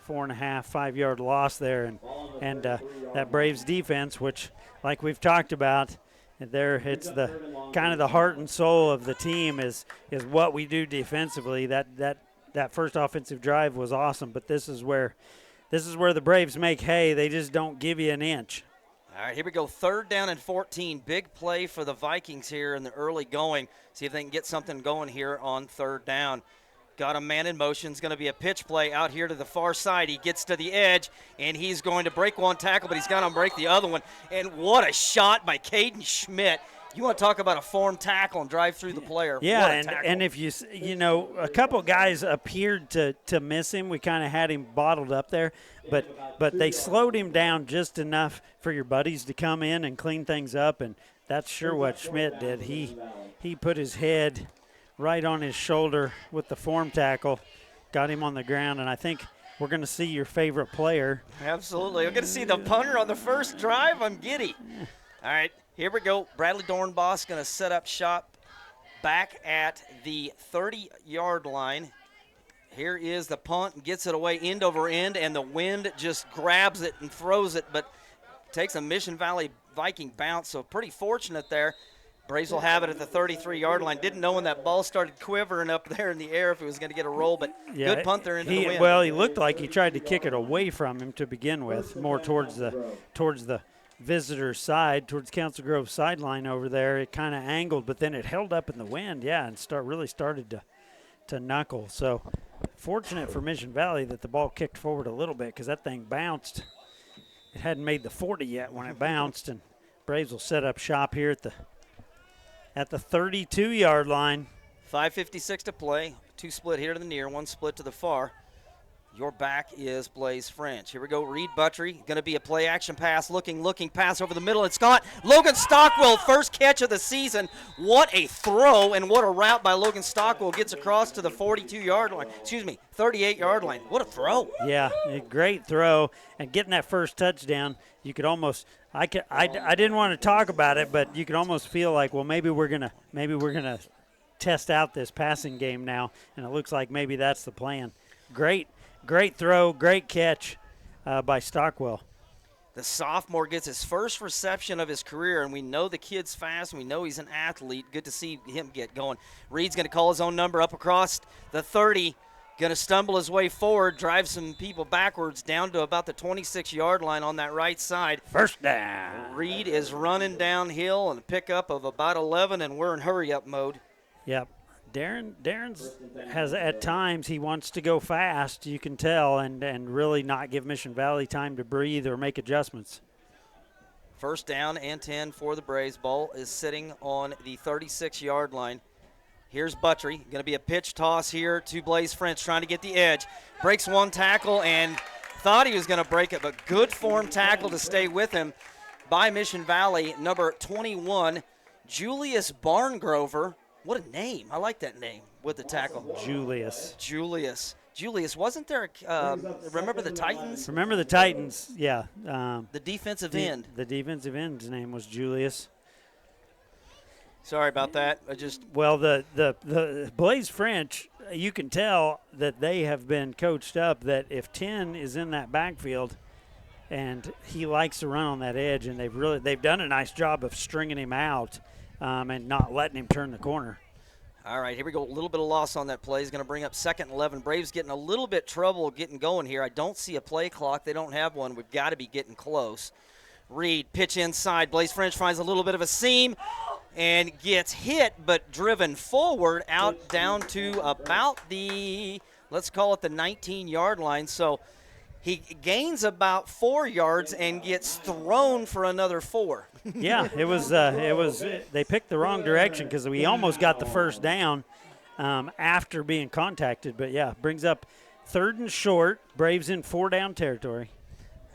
4.5, 5-yard loss there. And that Braves defense, which, like we've talked about, there it's the kind of the heart and soul of the team is what we do defensively. That first offensive drive was awesome, but this is where the Braves make hay. They just don't give you an inch. All right, here we go. 3rd down and 14. Big play for the Vikings here in the early going. See if they can get something going here on 3rd down. Got a man in motion. It's going to be a pitch play out here to the far side. He gets to the edge, and he's going to break one tackle, but he's going to break the other one. And what a shot by Caden Schmidt. You want to talk about a form tackle and drive through the player. Yeah, and if you know, a couple guys appeared to miss him. We kind of had him bottled up there, but they slowed him down just enough for your buddies to come in and clean things up, and that's sure what Schmidt did. He put his head right on his shoulder with the form tackle, got him on the ground, and I think we're going to see your favorite player. Absolutely. We're going to see the punter on the first drive. I'm giddy. All right, here we go. Bradley Dornbos going to set up shop back at the 30-yard line. Here is the punt, gets it away end over end, and the wind just grabs it and throws it, but takes a Mission Valley Viking bounce, so pretty fortunate there. Braves will have it at the 33-yard line. Didn't know when that ball started quivering up there in the air if it was going to get a roll, but good punt there into the wind. Well, he looked like he tried to kick it away from him to begin with, more towards the visitor's side, towards Council Grove sideline over there. It kind of angled, but then it held up in the wind, and really started to knuckle. So fortunate for Mission Valley that the ball kicked forward a little bit because that thing bounced. It hadn't made the 40 yet when it bounced, and Braves will set up shop here at the 32-yard line. 5:56 to play. 2 split here to the near, 1 split to the far. Your back is Blaze French. Here we go. Reed Buttry. Going to be a play action pass. Looking pass over the middle. It's Scott. Logan Stockwell, first catch of the season. What a throw and what a route by Logan Stockwell. Gets across to the 42-yard line. 38-yard line. What a throw. Yeah, a great throw. And getting that first touchdown, you could almost I didn't want to talk about it, but you could almost feel like, well, maybe we're gonna test out this passing game now, and it looks like maybe that's the plan. Great throw, great catch by Stockwell. The sophomore gets his first reception of his career, and we know the kid's fast, and we know he's an athlete. Good to see him get going. Reed's going to call his own number up across the 30, going to stumble his way forward, drive some people backwards down to about the 26-yard line on that right side. First down. Reed is running downhill and a pickup of about 11, and we're in hurry-up mode. Yep. Darren's has at times he wants to go fast, you can tell, and really not give Mission Valley time to breathe or make adjustments. First down and 10 for the Braves. Ball is sitting on the 36-yard line. Here's Buttry. Going to be a pitch toss here to Blaze French, trying to get the edge. Breaks one tackle and thought he was going to break it, but good form tackle to stay with him by Mission Valley. Number 21, Julius Barngrover. What a name. I like that name with the tackle. Julius, wasn't there remember the Titans? Remember the Titans, yeah. The defensive end. The defensive end's name was Julius. Sorry about that. Well, the Blaze French, you can tell that they have been coached up that if 10 is in that backfield and he likes to run on that edge, and they've done a nice job of stringing him out. And not letting him turn the corner. All right, here we go. A little bit of loss on that play. He's going to bring up 2nd and 11. Braves getting a little bit trouble getting going here. I don't see a play clock. They don't have one. We've got to be getting close. Reed, pitch inside. Blaze French finds a little bit of a seam and gets hit, but driven forward out down to about the, let's call it the 19-yard line. So he gains about 4 yards and gets thrown for another 4. Yeah, it was. They picked the wrong direction because we almost got the first down after being contacted. But yeah, brings up 3rd and short. Braves in 4-down territory.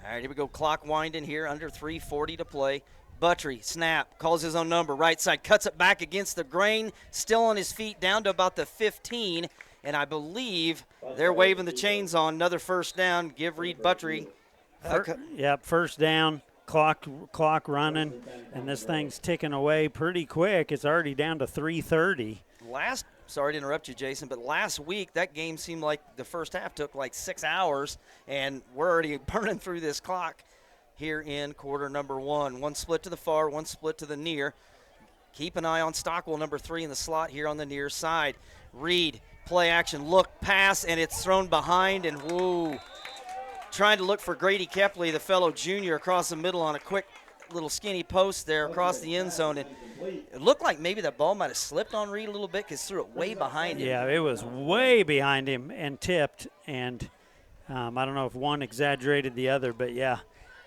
All right, here we go. Clock winding here. Under 3:40 to play. Buttry, snap, calls his own number. Right side, cuts it back against the grain. Still on his feet, down to about the 15. And I believe they're waving the chains on. Another first down. Give Reed Buttry. First down. Clock running, and this thing's ticking away pretty quick. It's already down to 3:30. Sorry to interrupt you, Jason, but last week that game seemed like the first half took like 6 hours, and we're already burning through this clock here in quarter number 1. 1 split to the far, 1 split to the near. Keep an eye on Stockwell, number 3 in the slot here on the near side. Reed, play action, look, pass, and it's thrown behind, and whoa. Trying to look for Grady Kepley, the fellow junior, across the middle on a quick little skinny post there across the end zone. And it looked like maybe that ball might have slipped on Reed a little bit because threw it way behind him. Yeah, it was way behind him and tipped. And I don't know if one exaggerated the other, but yeah,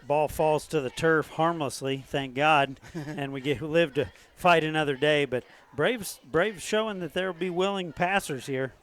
ball falls to the turf harmlessly, thank God. And we live to fight another day. But Braves showing that there will be willing passers here.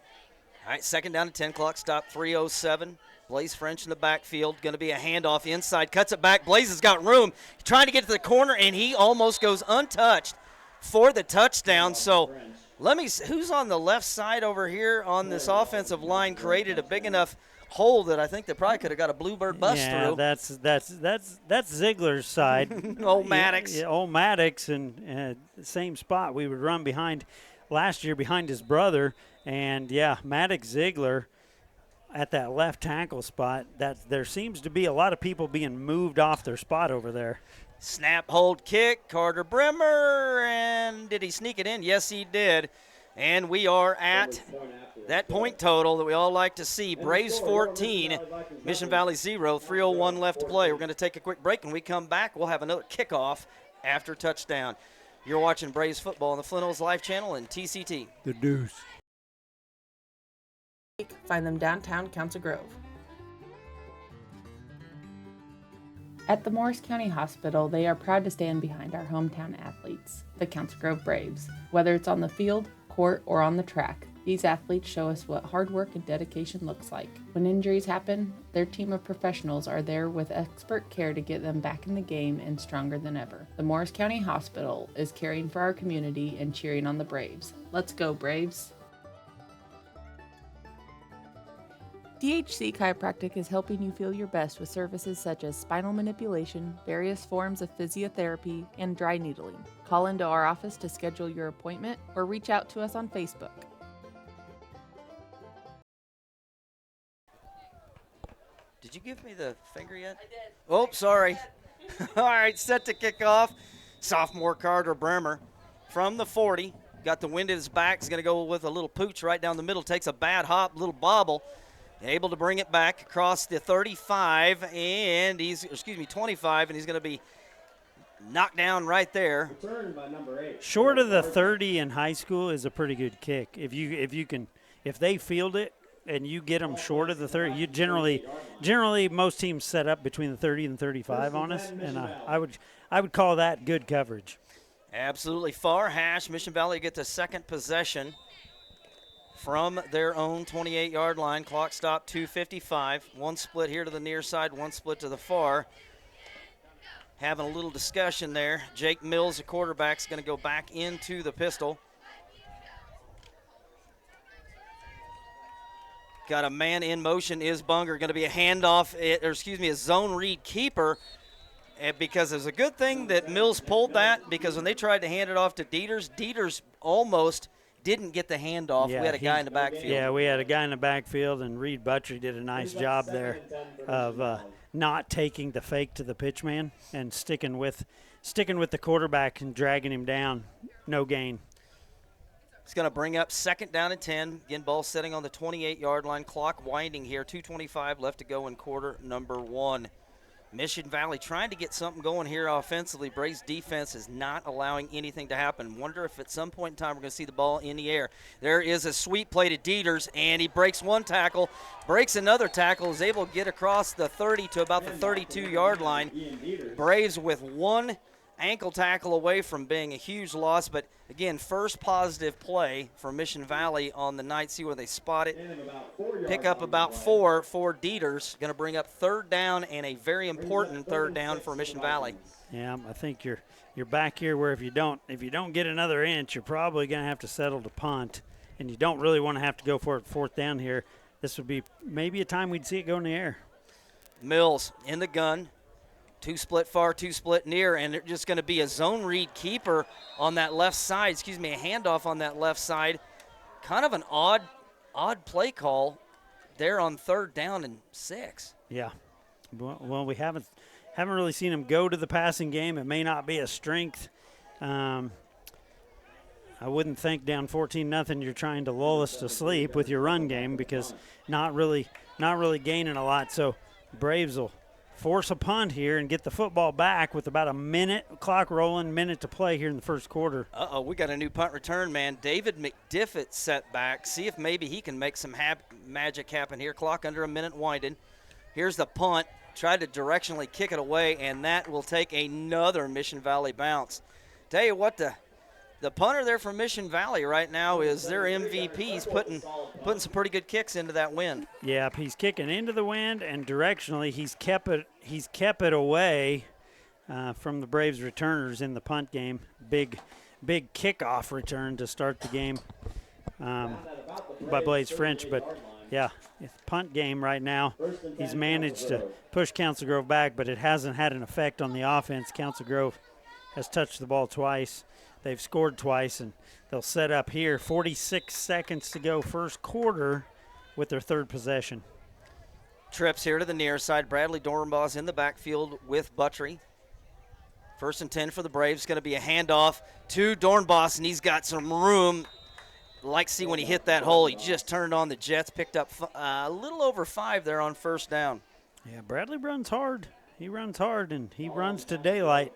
All right, 2nd down and 10, clock stop, 3:07. Blaze French in the backfield, going to be a handoff inside, cuts it back. Blaze has got room, trying to get to the corner, and he almost goes untouched for the touchdown. So who's on the left side over here on this offensive line created a big enough hole that I think they probably could have got a bluebird bus Yeah, through. that's Ziegler's side. Old Maddox. Yeah, old Maddox, and same spot. We would run behind last year behind his brother, and yeah, Maddox Ziegler at that left tackle spot. That there seems to be a lot of people being moved off their spot over there. Snap, hold, kick, Carter Bremer, and did he sneak it in? Yes, he did. And we are at that point total that we all like to see. Braves 14, Mission Valley 0, 3:01 left to play. We're going to take a quick break. When we come back, we'll have another kickoff after touchdown. You're watching Braves football on the Flint Hills Live channel and TCT. The Deuce. Find them downtown Council Grove. At the Morris County Hospital, they are proud to stand behind our hometown athletes, the Council Grove Braves. Whether it's on the field, court, or on the track, these athletes show us what hard work and dedication looks like. When injuries happen, their team of professionals are there with expert care to get them back in the game and stronger than ever. The Morris County Hospital is caring for our community and cheering on the Braves. Let's go, Braves! DHC Chiropractic is helping you feel your best with services such as spinal manipulation, various forms of physiotherapy, and dry needling. Call into our office to schedule your appointment or reach out to us on Facebook. Did you give me the finger yet? I did. Oh, sorry. All right, set to kick off. Sophomore Carter Bremer from the 40. Got the wind at his back. He's going to go with a little pooch right down the middle. Takes a bad hop, little bobble. Able to bring it back across the 35, and 25, and he's going to be knocked down right there. Short of the 30 in high school is a pretty good kick. If they field it and you get them short of the 30, you generally most teams set up between the 30 and 35 on us, and I would call that good coverage. Absolutely. Far hash. Mission Valley get the second possession from their own 28-yard line. Clock stop 2:55. One split here to the near side, one split to the far. Having a little discussion there. Jake Mills, the quarterback, is going to go back into the pistol. Got a man in motion is Bunger. Going to be a handoff, a zone read keeper. Because it's a good thing that Mills pulled that, because when they tried to hand it off to Dieters almost didn't get the handoff. Yeah, we had a guy in the backfield. Yeah, we had a guy in the backfield, and Reed Buttrey did a nice job there of not taking the fake to the pitch man and sticking with the quarterback and dragging him down. No gain. It's going to bring up second down and 10. Again, ball sitting on the 28-yard line. Clock winding here. 2:25 left to go in quarter number 1. Mission Valley trying to get something going here offensively. Braves defense is not allowing anything to happen. Wonder if at some point in time we're going to see the ball in the air. There is a sweep play to Dieters, and he breaks one tackle, breaks another tackle, is able to get across the 30 to about the 32-yard line. Braves with one ankle tackle away from being a huge loss, but again, first positive play for Mission Valley on the night. See where they spot it. Pick up about 4 for Dieters. Going to bring up third down, and a very important third down for Mission Valley. Yeah, I think you're back here where if you don't get another inch, you're probably going to have to settle to punt, and you don't really want to have to go for it fourth down here. This would be maybe a time we'd see it go in the air. Mills in the gun. 2 split far, 2 split near, and they're just going to be a zone read keeper on that left side. A handoff on that left side. Kind of an odd play call there on third down and 6. Yeah. Well, we haven't really seen him go to the passing game. It may not be a strength. I wouldn't think down 14-0 you're trying to lull us to sleep with your run game, because not really gaining a lot. So Braves will force a punt here and get the football back with about a minute, clock rolling, minute to play here in the first quarter. We got a new punt return, man. David McDiffett set back. See if maybe he can make some magic happen here. Clock under a minute winding. Here's the punt. Tried to directionally kick it away, and that will take another Mission Valley bounce. Tell you what, the punter there from Mission Valley right now is their MVP. He's putting some pretty good kicks into that wind. Yeah, he's kicking into the wind, and directionally he's kept it away from the Braves returners in the punt game. Big kickoff return to start the game by Blaze French, but yeah, it's punt game right now. He's managed to push Council Grove back, but it hasn't had an effect on the offense. Council Grove has touched the ball twice. They've scored twice, and they'll set up here. 46 seconds to go first quarter with their third possession. Trips here to the near side. Bradley Dornbos in the backfield with Buttrey. 1st and 10 for the Braves. Going to be a handoff to Dornbos, and he's got some room. Like to see when he hit that hole, he just turned on the jets, picked up a little over 5 there on 1st down. Yeah, Bradley runs hard. He runs hard, and he runs to daylight.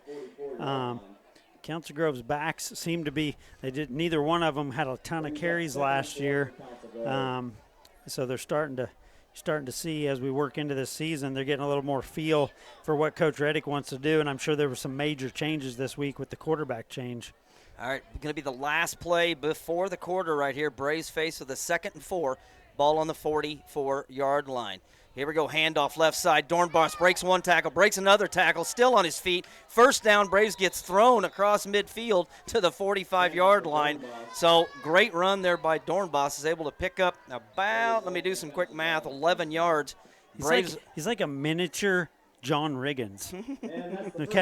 Council Grove's backs seem to be, neither one of them had a ton of carries last year. So they're starting to see as we work into this season, they're getting a little more feel for what Coach Reddick wants to do, and I'm sure there were some major changes this week with the quarterback change. All right, going to be the last play before the quarter right here. Braves face with a 2nd and 4, ball on the 44-yard line. Here we go, handoff left side. Dornbos breaks one tackle, breaks another tackle, still on his feet. 1st down, Braves gets thrown across midfield to the 45-yard line. So great run there by Dornbos. Is able to pick up about, let me do some quick math, 11 yards. He's like a miniature John Riggins.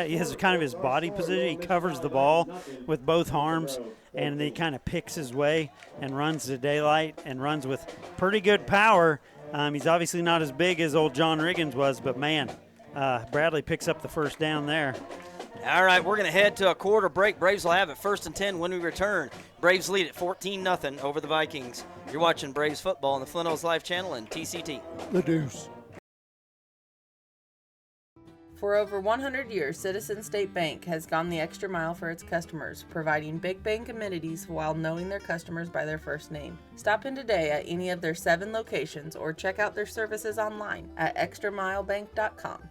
He has kind of his body position. He covers the ball with both arms, and then he kind of picks his way and runs to daylight and runs with pretty good power. He's obviously not as big as old John Riggins was, but, man, Bradley picks up the 1st down there. All right, we're going to head to a quarter break. Braves will have it 1st and 10 when we return. Braves lead at 14-0 over the Vikings. You're watching Braves football on the Flint Hills Live channel and TCT. The Deuce. For over 100 years, Citizen State Bank has gone the extra mile for its customers, providing big bank amenities while knowing their customers by their first name. Stop in today at any of their 7 locations or check out their services online at extramilebank.com.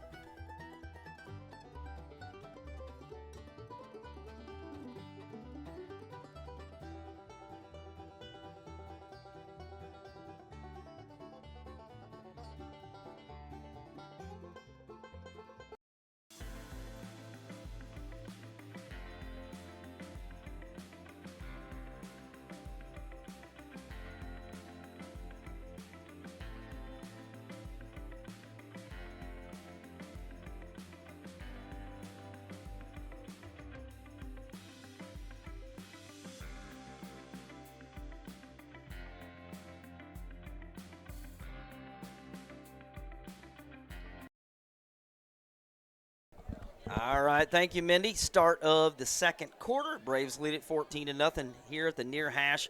All right, thank you, Mindy. Start of the 2nd quarter. Braves lead at 14-0 here at the near hash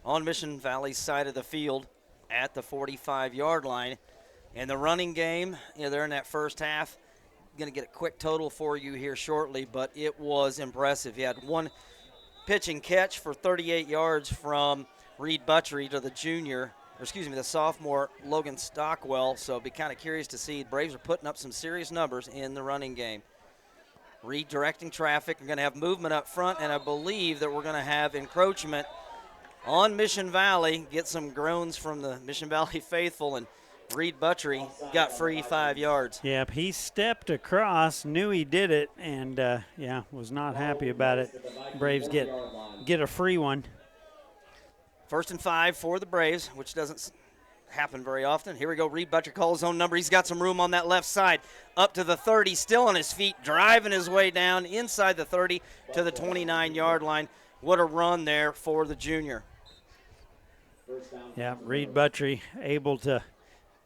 on Mission Valley's side of the field at the 45-yard line. In the running game, they're in that first half. Going to get a quick total for you here shortly, but it was impressive. He had one pitch and catch for 38 yards from Reed Buttrey to the sophomore Logan Stockwell. So be kind of curious to see. Braves are putting up some serious numbers in the running game. Redirecting traffic. We're going to have movement up front, and I believe that we're going to have encroachment on Mission Valley. Get some groans from the Mission Valley faithful, and Reed Buttrey got free 5 yards. Yep, he stepped across, knew he did it, and, was not happy about it. Braves get a free one. 1st and 5 for the Braves, which doesn't happen very often. Here we go. Reed Buttrey calls his own number. He's got some room on that left side. Up to the 30, still on his feet, driving his way down inside the 30 to the 29-yard line. What a run there for the junior. Yeah, Reed Buttrey able to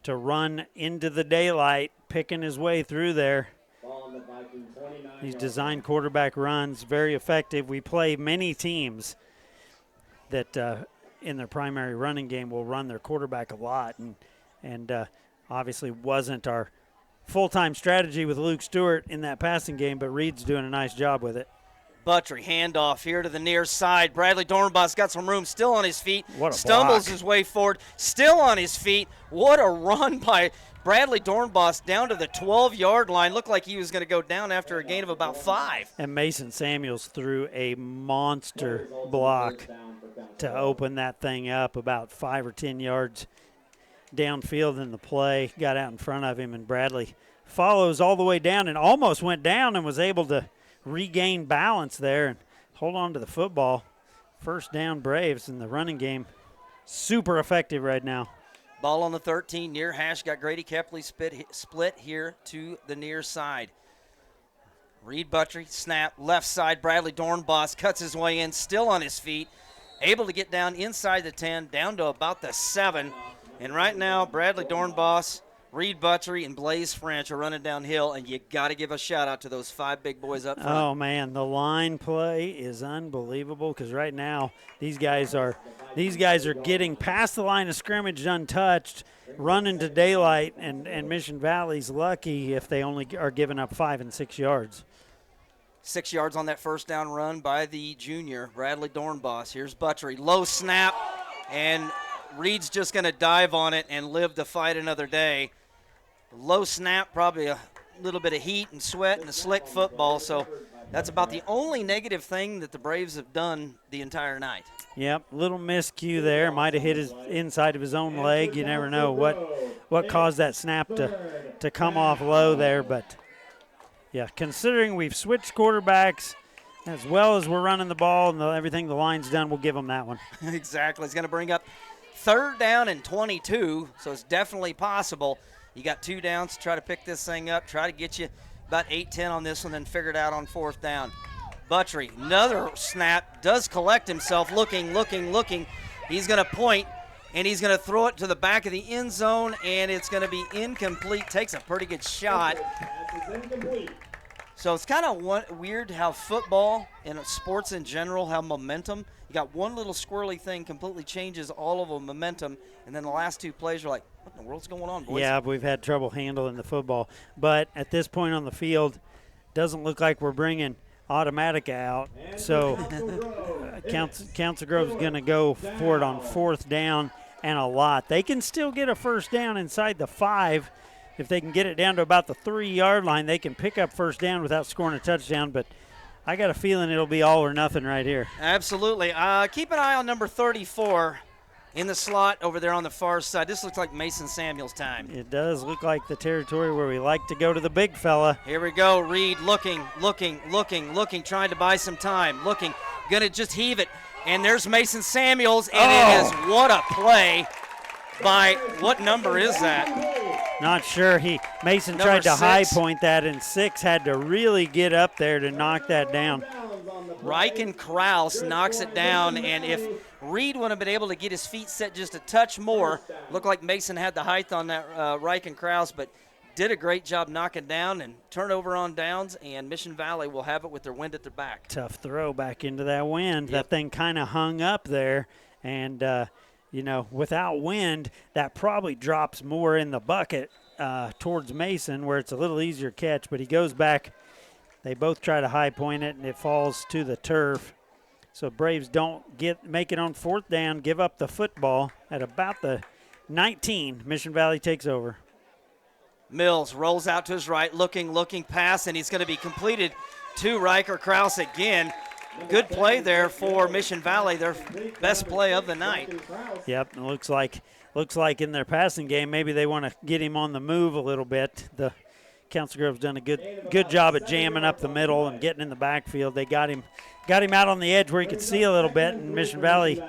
run into the daylight, picking his way through there. These design quarterback runs, very effective. We play many teams that in their primary running game will run their quarterback a lot, and obviously wasn't our full-time strategy with Luke Stewart in that passing game, but Reed's doing a nice job with it. Buttrey, handoff here to the near side. Bradley Dornbos got some room, still on his feet. What a Stumbles block. his way forward, still on his feet. What a run by Bradley Dornbos down to the 12-yard line. Looked like he was going to go down after a gain of about 5. And Mason Samuels threw a monster block to open that thing up about 5 or 10 yards downfield in the play. Got out in front of him, and Bradley follows all the way down and almost went down and was able to regain balance there and hold on to the football. 1st down Braves in the running game. Super effective right now. Ball on the 13, near hash. Got Grady Kepley split here to the near side. Reed Buttrey, snap, left side. Bradley Dornbos cuts his way in, still on his feet. Able to get down inside the 10, down to about the 7. And right now, Bradley Dornbos, Reed Buttrey, and Blaze French are running downhill, and you got to give a shout-out to those 5 big boys up front. Oh, man, the line play is unbelievable because right now these guys are getting past the line of scrimmage untouched, running to daylight, and Mission Valley's lucky if they only are giving up 5 and 6 yards. 6 yards on that first down run by the junior, Bradley Dornbos. Here's Buttrey. Low snap, and Reed's just going to dive on it and live to fight another day. Low snap, probably a little bit of heat and sweat and a slick football, so that's about the only negative thing that the Braves have done the entire night. Yep, little miscue there. Might have hit his inside of his own leg. You never know what caused that snap to come off low there. But, yeah, considering we've switched quarterbacks as well as we're running the ball and everything the line's done, we'll give them that one. Exactly. It's going to bring up 3rd down and 22, so it's definitely possible. You got 2 downs to try to pick this thing up, try to get you about 8-10 on this one, then figure it out on 4th down. Buttrey, another snap, does collect himself, looking. He's going to point, and he's going to throw it to the back of the end zone, and it's going to be incomplete. Takes a pretty good shot. So it's kind of weird how football and sports in general, how momentum, you got one little squirrely thing completely changes all of the momentum, and then the last 2 plays are like, what in the world's going on, boys? Yeah, we've had trouble handling the football. But at this point on the field, doesn't look like we're bringing automatic out. So Council Grove's going to go for it on 4th down and a lot. They can still get a first down inside the 5. If they can get it down to about the 3-yard line, they can pick up first down without scoring a touchdown. But I got a feeling it'll be all or nothing right here. Absolutely. Keep an eye on number 34 in the slot over there on the far side. This looks like Mason Samuel's time. It does look like the territory where we like to go to the big fella. Here we go. Reed looking, trying to buy some time. Looking, going to just heave it. And there's Mason Samuels, and it is what a play by, what number is that? Not sure. Mason tried to high point that, and 6 had to really get up there to knock that down. Ryken Kraus knocks it down, and if Reed would have been able to get his feet set just a touch more, looked like Mason had the height on that Ryken Kraus, but did a great job knocking down and turnover on downs, and Mission Valley will have it with their wind at their back. Tough throw back into that wind. That thing kind of hung up there, and without wind, that probably drops more in the bucket towards Mason where it's a little easier catch, but he goes back. They both try to high point it, and it falls to the turf. So Braves don't make it on 4th down, give up the football at about the 19. Mission Valley takes over. Mills rolls out to his right, looking pass, and he's going to be completed to Ryker Kraus again. Good play there for Mission Valley, their best play of the night. Yep, it looks like in their passing game, maybe they want to get him on the move a little bit. The Council Grove's done a good job at jamming up the middle and getting in the backfield. They got him out on the edge where he could see a little bit, and Mission Valley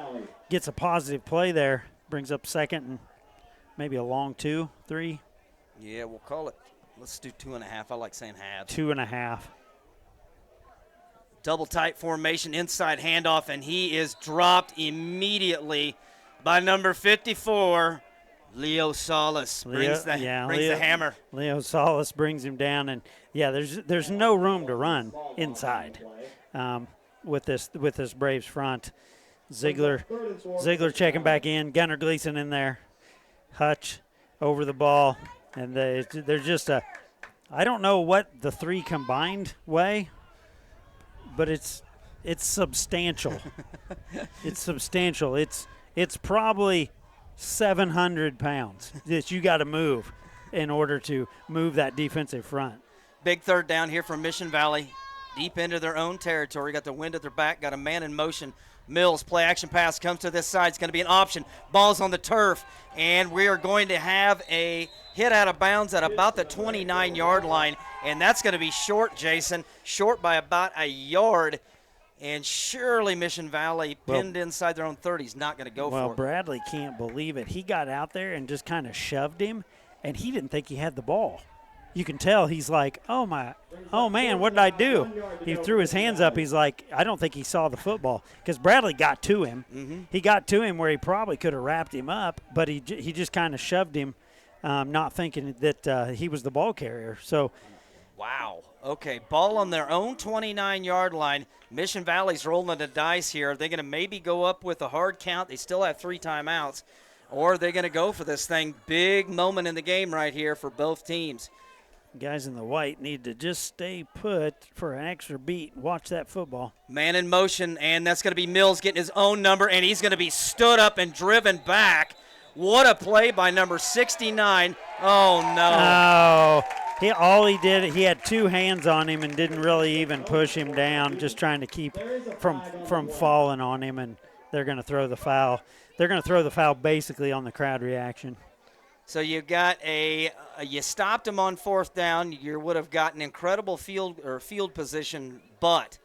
gets a positive play there. Brings up 2nd and maybe a long 2, 3. Yeah, we'll call it. Let's do 2.5. I like saying halves. 2.5. Double tight formation, inside handoff, and he is dropped immediately by number 54, Leo Salas. Brings the hammer. Leo Salas brings him down, and there's no room to run inside with this Braves front. Ziegler checking back in. Gunnar Gleason in there. Hutch over the ball, and there's just I don't know what the 3 combined weigh, but it's substantial. It's substantial. It's probably 700 pounds that you got to move in order to move that defensive front. Big 3rd down here from Mission Valley, deep into their own territory. Got the wind at their back, got a man in motion. Mills, play action pass, comes to this side. It's going to be an option. Ball's on the turf, and we are going to have a hit out of bounds at about the 29-yard line, and that's going to be short, Jason, short by about a yard. And surely Mission Valley, pinned inside their own 30, is not going to go Well, for it. Bradley can't believe it. He got out there and just kind of shoved him, and he didn't think he had the ball. You can tell he's like, oh man, what did I do? He threw his hands up. He's like, I don't think he saw the football because Bradley got to him. Mm-hmm. He got to him where he probably could have wrapped him up, but he just kind of shoved him, not thinking that he was the ball carrier. So, Wow. Okay, ball on their own 29-yard line. Mission Valley's rolling the dice here. Are they going to maybe go up with a hard count? They still have 3 timeouts. Or are they going to go for this thing? Big moment in the game right here for both teams. guys in the white need to just stay put for an extra beat and watch that football. Man in motion, and that's going to be Mills getting his own number, and he's going to be stood up and driven back. What a play by number 69. Oh, no. Oh, he had 2 hands on him and didn't really even push him down, just trying to keep from falling on him, and they're going to throw the foul. They're going to throw the foul basically on the crowd reaction. So you got you stopped him on 4th down. You would have gotten incredible field position, but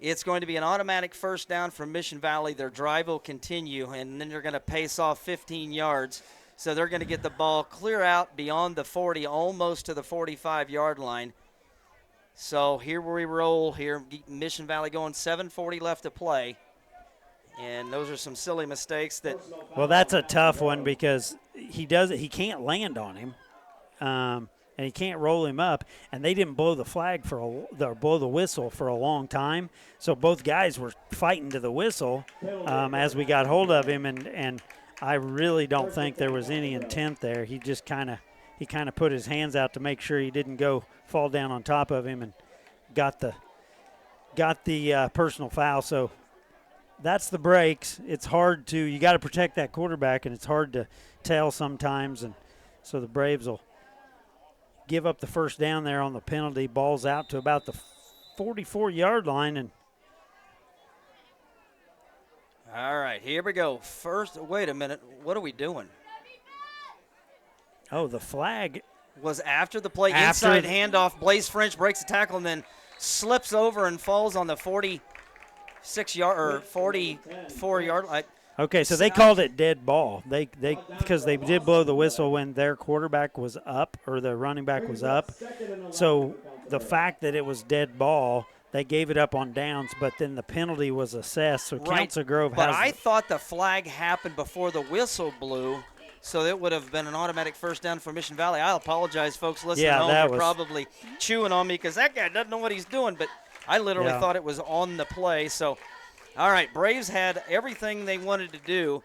it's going to be an automatic 1st down from Mission Valley. Their drive will continue, and then they're going to pace off 15 yards. So they're going to get the ball clear out beyond the 40, almost to the 45-yard line. So here we roll here. Mission Valley going 7:40 left to play. And those are some silly mistakes that. Well, that's a tough one because he can't land on him, and he can't roll him up. And they didn't blow the flag blow the whistle for a long time. So both guys were fighting to the whistle as we got hold of him, and I really don't think there was any intent there. He just kind of put his hands out to make sure he didn't go fall down on top of him and got the personal foul. So. That's the breaks. It's hard you got to protect that quarterback, and it's hard to tell sometimes. And so the Braves will give up the 1st down there on the penalty. Ball's out to about the 44-yard line. And All right, here we go. Wait a minute. What are we doing? Oh, the flag was after the play. Inside handoff. Blaze French breaks the tackle and then slips over and falls on the 46-yard or 44-yard line. Okay, so they called it dead ball. They because they did blow the whistle when their quarterback was up or the running back was up. So the fact that it was dead ball, they gave it up on downs, but then the penalty was assessed. So Council Grove has. But I thought the flag happened before the whistle blew, so it would have been an automatic 1st down for Mission Valley. I apologize, folks listening at home. They're probably chewing on me because that guy doesn't know what he's doing, but I literally thought it was on the play. So, all right, Braves had everything they wanted to do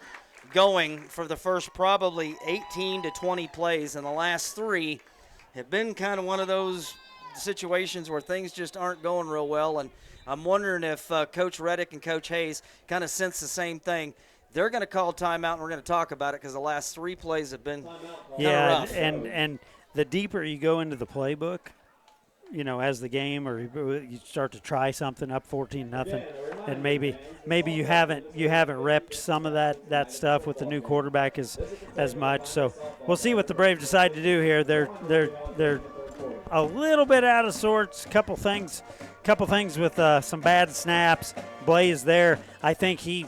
going for the first probably 18 to 20 plays, and the last 3 have been kind of one of those situations where things just aren't going real well. And I'm wondering if Coach Reddick and Coach Hayes kind of sense the same thing. They're going to call timeout, and we're going to talk about it because the last 3 plays have been rough. and the deeper you go into the playbook, as the game or you start to try something up 14-0, and maybe you haven't repped some of that stuff with the new quarterback as much. So we'll see what the Braves decide to do here. They're a little bit out of sorts. Couple things with some bad snaps. Blaze there. I think he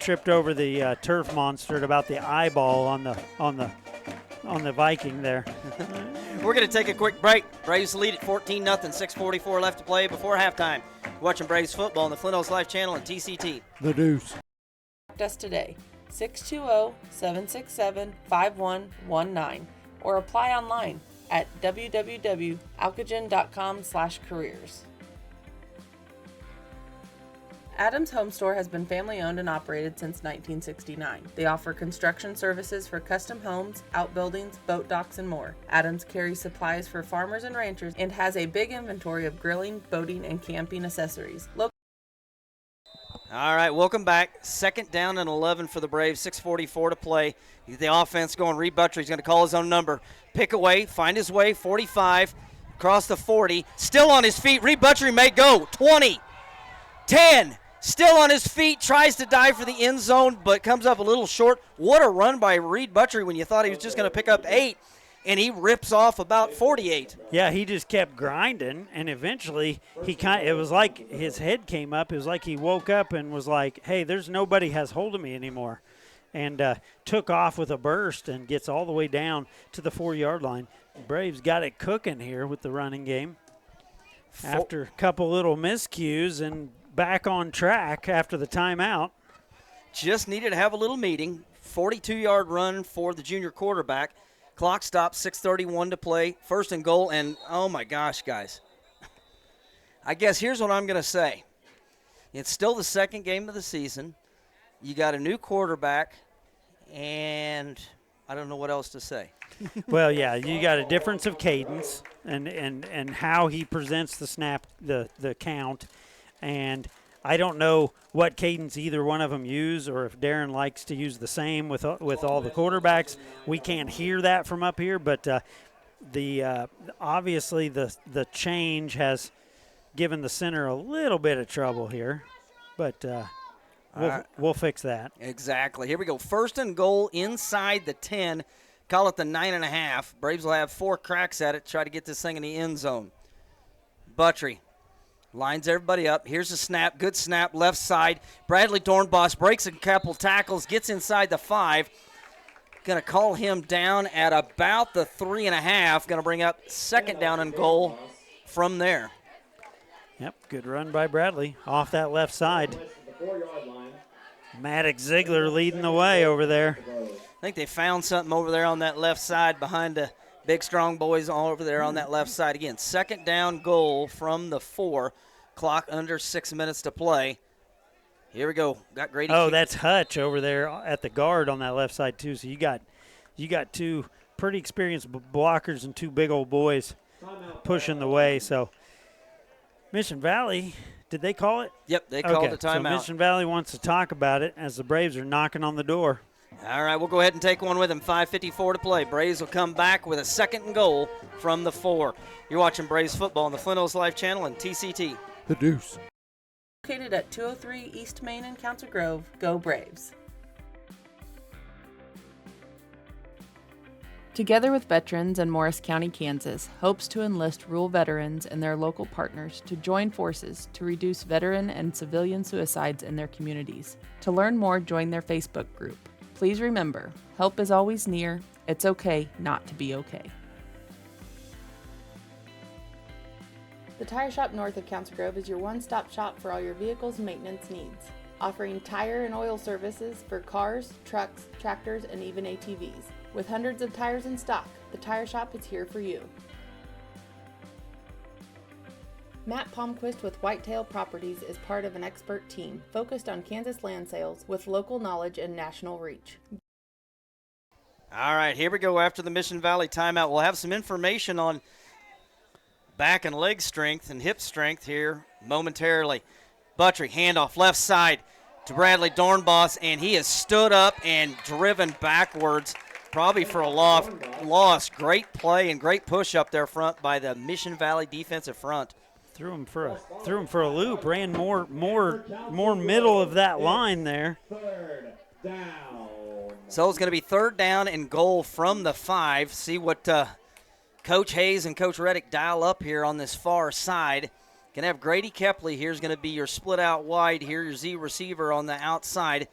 tripped over the turf monster at about the eyeball on the Viking there. We're going to take a quick break. Braves lead at 14-0, 6:44 left to play before halftime. Watching Braves football on the Flint Hills Life Channel and TCT. The Deuce. Contact us today, 620-767-5119, or apply online at www.alcagen.com/careers. Adams Home Store has been family owned and operated since 1969. They offer construction services for custom homes, outbuildings, boat docks, and more. Adams carries supplies for farmers and ranchers and has a big inventory of grilling, boating, and camping accessories. All right, welcome back. 2nd down and 11 for the Braves, 6:44 to play. The offense going, Reed Butcher, he's going to call his own number. Pick away, find his way, 45, across the 40, still on his feet. Reed Butcher may go, 20, 10, still on his feet, tries to dive for the end zone, but comes up a little short. What a run by Reed Butcher when you thought he was just going to pick up 8. and he rips off about 48. Yeah, he just kept grinding, and eventually it was like his head came up. It was like he woke up and was like, hey, there's nobody has hold of me anymore, and took off with a burst and gets all the way down to the 4-yard line. Braves got it cooking here with the running game after a couple little miscues and back on track after the timeout. Just needed to have a little meeting. 42-yard run for the junior quarterback. Clock stops, 6:31 to play. First and goal, and oh my gosh, guys. I guess here's what I'm going to say. It's still the second game of the season. You got a new quarterback, and I don't know what else to say. Well, yeah, you got a difference of cadence and how he presents the snap, the count, and I don't know what cadence either one of them use, or if Darren likes to use the same with all the quarterbacks. We can't hear that from up here, but obviously the change has given the center a little bit of trouble here, but we'll fix that. Exactly. Here we go. First and goal inside the 10. Call it the 9.5. Braves will have 4 cracks at it. Try to get this thing in the end zone. Buttry lines everybody up. Here's a snap. Good snap. Left side. Bradley Dornbos breaks a couple tackles. Gets inside the 5. Going to call him down at about the 3.5. Going to bring up second down and goal from there. Yep, good run by Bradley off that left side. Maddox Ziegler leading the way over there. I think they found something over there on that left side behind the big, strong boys all over there on that left side. Again, second down goal from the 4. Clock under 6 minutes to play. Here we go. Got Grady. Oh, that's Hutch over there at the guard on that left side too. So you got 2 pretty experienced blockers and 2 big old boys pushing the way. So Mission Valley, did they call it? Yep, they called the timeout. So Mission Valley wants to talk about it as the Braves are knocking on the door. All right, we'll go ahead and take one with him. 5:54 to play. Braves will come back with a second and goal from the 4. You're watching Braves football on the Flint Hills Life Channel and TCT. The Deuce. Located at 203 East Main in Council Grove, go Braves. Together with veterans and Morris County, Kansas, hopes to enlist rural veterans and their local partners to join forces to reduce veteran and civilian suicides in their communities. To learn more, join their Facebook group. Please remember, help is always near. It's okay not to be okay. The Tire Shop north of Council Grove is your one-stop shop for all your vehicle's maintenance needs, offering tire and oil services for cars, trucks, tractors, and even ATVs. With hundreds of tires in stock, the Tire Shop is here for you. Matt Palmquist with Whitetail Properties is part of an expert team focused on Kansas land sales with local knowledge and national reach. All right, here we go after the Mission Valley timeout. We'll have some information on back and leg strength and hip strength here momentarily. Buttry, handoff left side to Bradley Dornbos, and he has stood up and driven backwards, probably for a loss. Great play and great push up there front by the Mission Valley defensive front. Threw him for a loop. Ran more middle of that line there. Third down. So it's going to be third down and goal from the 5. See what Coach Hayes and Coach Reddick dial up here on this far side. Going to have Grady Kepley here is going to be your split out wide here, your Z receiver on the outside.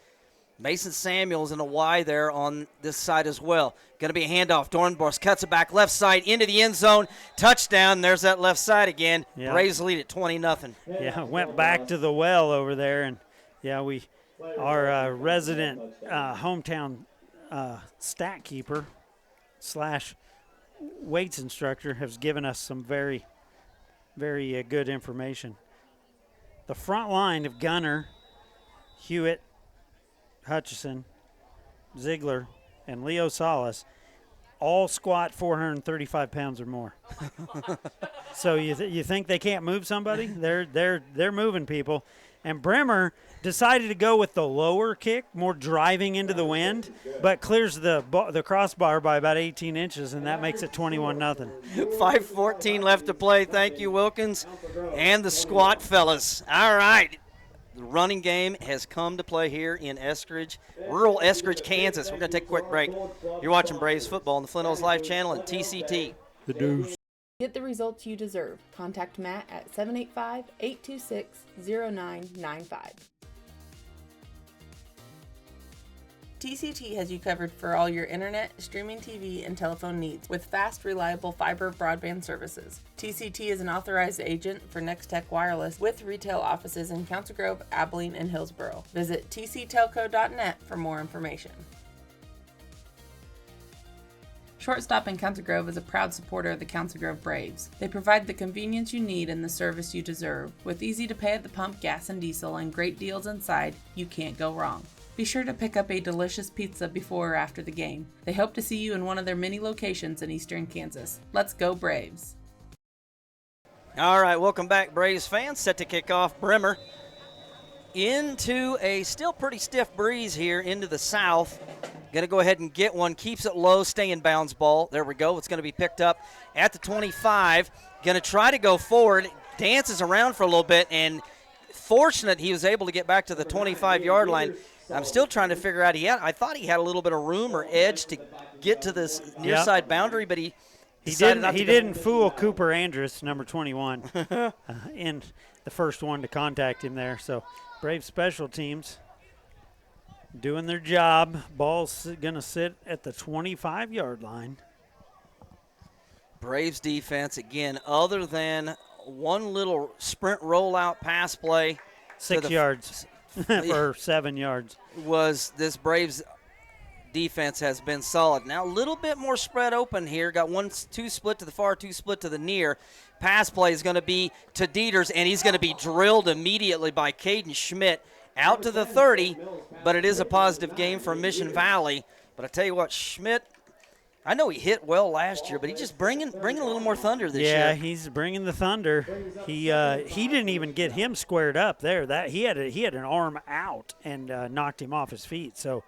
Mason Samuels in a Y there on this side as well. Going to be a handoff. Dornbos cuts it back left side into the end zone. Touchdown. There's that left side again. Yeah. Braves lead at 20-0. Yeah, went back to the well over there, and yeah, our resident hometown stat keeper / weights instructor has given us some very, very good information. The front line of Gunner, Hewitt, Hutchison, Ziegler, and Leo Salas all squat 435 pounds or more. So you think they can't move somebody? They're moving people. And Bremer decided to go with the lower kick, more driving into the wind, but clears the crossbar by about 18 inches, and that makes it 21-0. 5:14 left to play. Thank you, Wilkins, and the squat fellas. All right. The running game has come to play here in Eskridge, rural Eskridge, Kansas. We're going to take a quick break. You're watching Braves football on the Flint Hills Live channel and TCT. The deuce. Get the results you deserve. Contact Matt at 785-826-0995. TCT has you covered for all your internet, streaming TV, and telephone needs with fast, reliable fiber broadband services. TCT is an authorized agent for Nextech Wireless with retail offices in Council Grove, Abilene, and Hillsboro. Visit tctelco.net for more information. Shortstop in Council Grove is a proud supporter of the Council Grove Braves. They provide the convenience you need and the service you deserve. With easy to pay at the pump gas and diesel and great deals inside, you can't go wrong. Be sure to pick up a delicious pizza before or after the game. They hope to see you in one of their many locations in eastern Kansas. Let's go Braves! All right, welcome back, Braves fans. Set to kick off Bremer into a still pretty stiff breeze here into the south. Going to go ahead and get one. Keeps it low, stay in bounds ball. There we go. It's going to be picked up at the 25. Going to try to go forward. Dances around for a little bit, and fortunate he was able to get back to the 25-yard line. I'm still trying to figure out. I thought he had a little bit of room or edge to get to this near side boundary, but he didn't fool Cooper Andrus, number 21, in the first one to contact him there. So Brave special teams doing their job. Ball's going to sit at the 25-yard line. Braves defense, again, other than one little sprint rollout pass play. 6 yards. For 7 yards. Was this Braves defense has been solid. Now a little bit more spread open here. Got 1-2 split to the far, 2 split to the near. Pass play is going to be to Dieters, and he's going to be drilled immediately by Caden Schmidt out to the 30, but it is a positive game for Mission Valley. But I tell you what, Schmidt, I know he hit well last year, but he's just bringing a little more thunder this year. Yeah, he's bringing the thunder. He didn't even get him squared up there. That he had an arm out and knocked him off his feet. So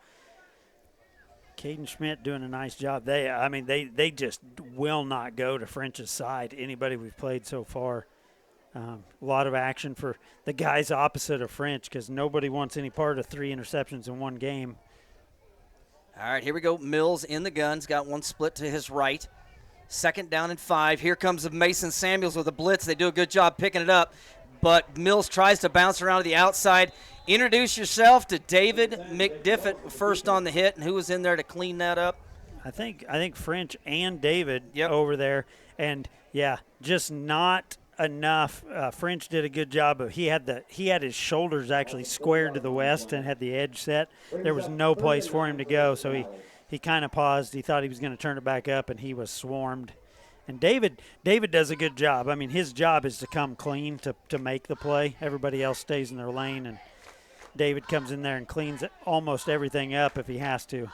Caden Schmidt doing a nice job. They just will not go to French's side. Anybody we've played so far. A lot of action for the guys opposite of French because nobody wants any part of 3 interceptions in one game. All right, here we go. Mills in the gun. He's got one split to his right. 2nd down and 5. Here comes Mason Samuels with a blitz. They do a good job picking it up, but Mills tries to bounce around to the outside. Introduce yourself to David McDiffett first on the hit, and who was in there to clean that up? I think French and David over there, and just not enough. French did a good job of he had his shoulders actually squared to the west and had the edge set. There was no place for him to go, so he kind of paused. He thought he was going to turn it back up, and he was swarmed. And David does a good job. I mean, his job is to come clean to make the play. Everybody else stays in their lane, and David comes in there and cleans almost everything up if he has to.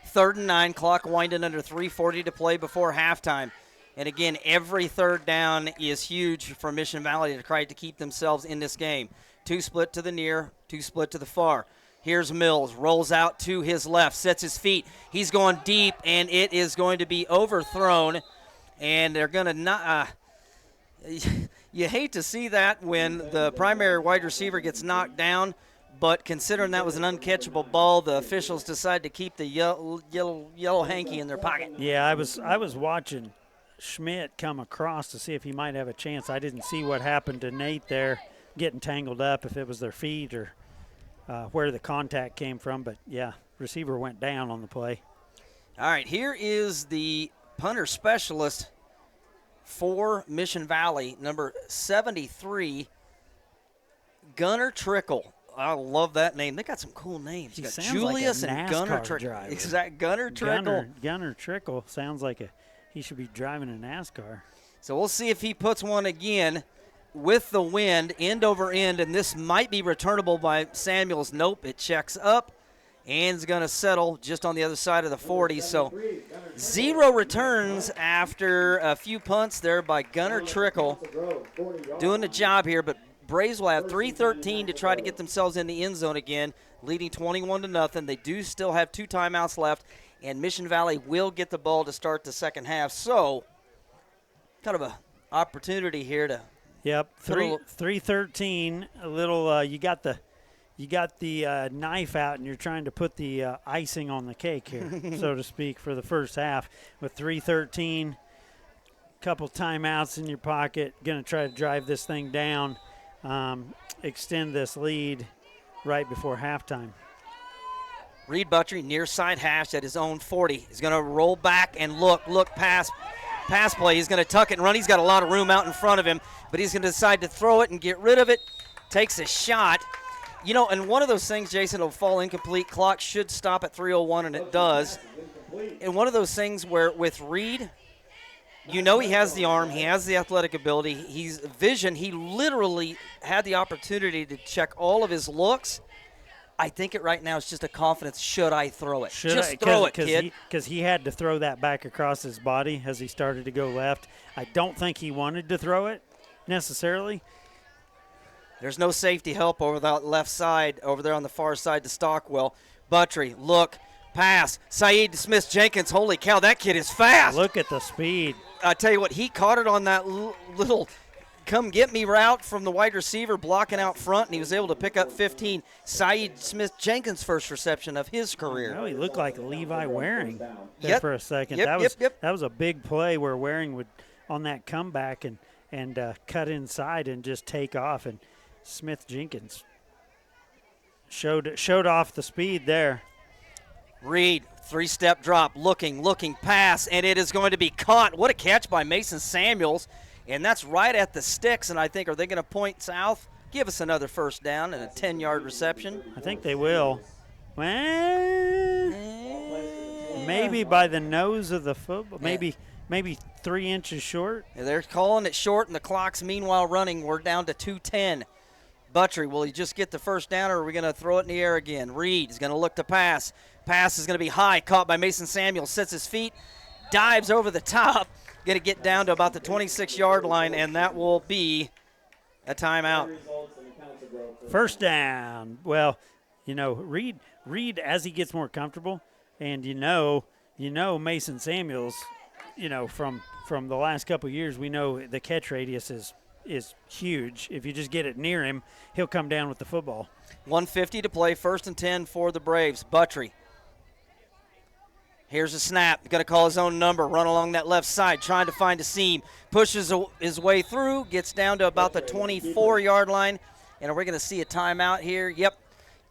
3rd and 9, clock winding under 3:40 to play before halftime. And again, every 3rd down is huge for Mission Valley to try to keep themselves in this game. 2 split to the near, 2 split to the far. Here's Mills, rolls out to his left, sets his feet. He's going deep, and it is going to be overthrown. And they're going to not you hate to see that when the primary wide receiver gets knocked down, but considering that was an uncatchable ball, the officials decide to keep the yellow hanky in their pocket. Yeah, I was watching Schmidt come across to see if he might have a chance. I didn't see what happened to Nate there getting tangled up, if it was their feet or where the contact came from. But, receiver went down on the play. All right, here is the punter specialist for Mission Valley, number 73, Gunner Trickle. I love that name. They got some cool names. He got sounds Julius like a and Gunner NASCAR Trickle. driver. Exact Gunner Trickle. Gunner Trickle sounds like he should be driving a NASCAR. So we'll see if he puts one again with the wind, end over end, and this might be returnable by Samuels. Nope, it checks up and is going to settle just on the other side of the 40. So 0 returns after a few punts there by Gunner Trickle. Doing the job here, but Braves will have 3:13 to try to get themselves in the end zone again, leading 21-0. They do still have 2 timeouts left, and Mission Valley will get the ball to start the second half. So kind of a opportunity here to. Yep, 3:13. A little. You got the you got the knife out and you're trying to put the icing on the cake here, so to speak, for the first half with 3:13. Couple timeouts in your pocket, going to try to drive this thing down, extend this lead right before halftime. Reed Buttrey, near side hash at his own 40. He's going to roll back and look pass play. He's going to tuck it and run. He's got a lot of room out in front of him, but he's going to decide to throw it and get rid of it. Takes a shot. You know, and one of those things, Jason, will fall incomplete. Clock should stop at 3:01, and it does. And one of those things where with Reed, you know he has the arm, he has the athletic ability, he's vision. He literally had the opportunity to check all of his looks. I think it right now is just a confidence. Should I throw it? Throw it, kid. Because he had to throw that back across his body as he started to go left. I don't think he wanted to throw it necessarily. There's no safety help over that left side, over there on the far side to Stockwell. Buttrey, look, pass. Saeed Smith-Jenkins, holy cow, that kid is fast. Look at the speed. I tell you what, he caught it on that little come-get-me route from the wide receiver blocking out front, and he was able to pick up 15. Saeed Smith-Jenkins' first reception of his career. Oh, he looked like Levi Waring there Yep. for a second. Yep. That was a big play where Waring would, on that comeback, and cut inside and just take off, and Smith-Jenkins showed off the speed there. Reed, three-step drop, looking, pass, and it is going to be caught. What a catch by Mason Samuels, and that's right at the sticks, and I think, are they going to point south? Give us another first down and a 10-yard reception. I think they will. Well, maybe by the nose of the football, maybe 3 inches short. They're calling it short, and the clock's meanwhile running. We're down to 2:10. Buttrey, will he just get the first down, or are we going to throw it in the air again? Reed is going to look to pass. Pass is going to be high, caught by Mason Samuels, sets his feet, dives over the top, going to get down to about the 26-yard line, and that will be a timeout. First down. Well, Reed as he gets more comfortable, and you know Mason Samuels, from the last couple of years, we know the catch radius is huge. If you just get it near him, he'll come down with the football. 1:50 to play, 1st and 10 for the Braves. Buttrey. Here's a snap. Going to call his own number. Run along that left side, trying to find a seam. Pushes his way through. Gets down to about the 24-yard line. And are we going to see a timeout here? Yep.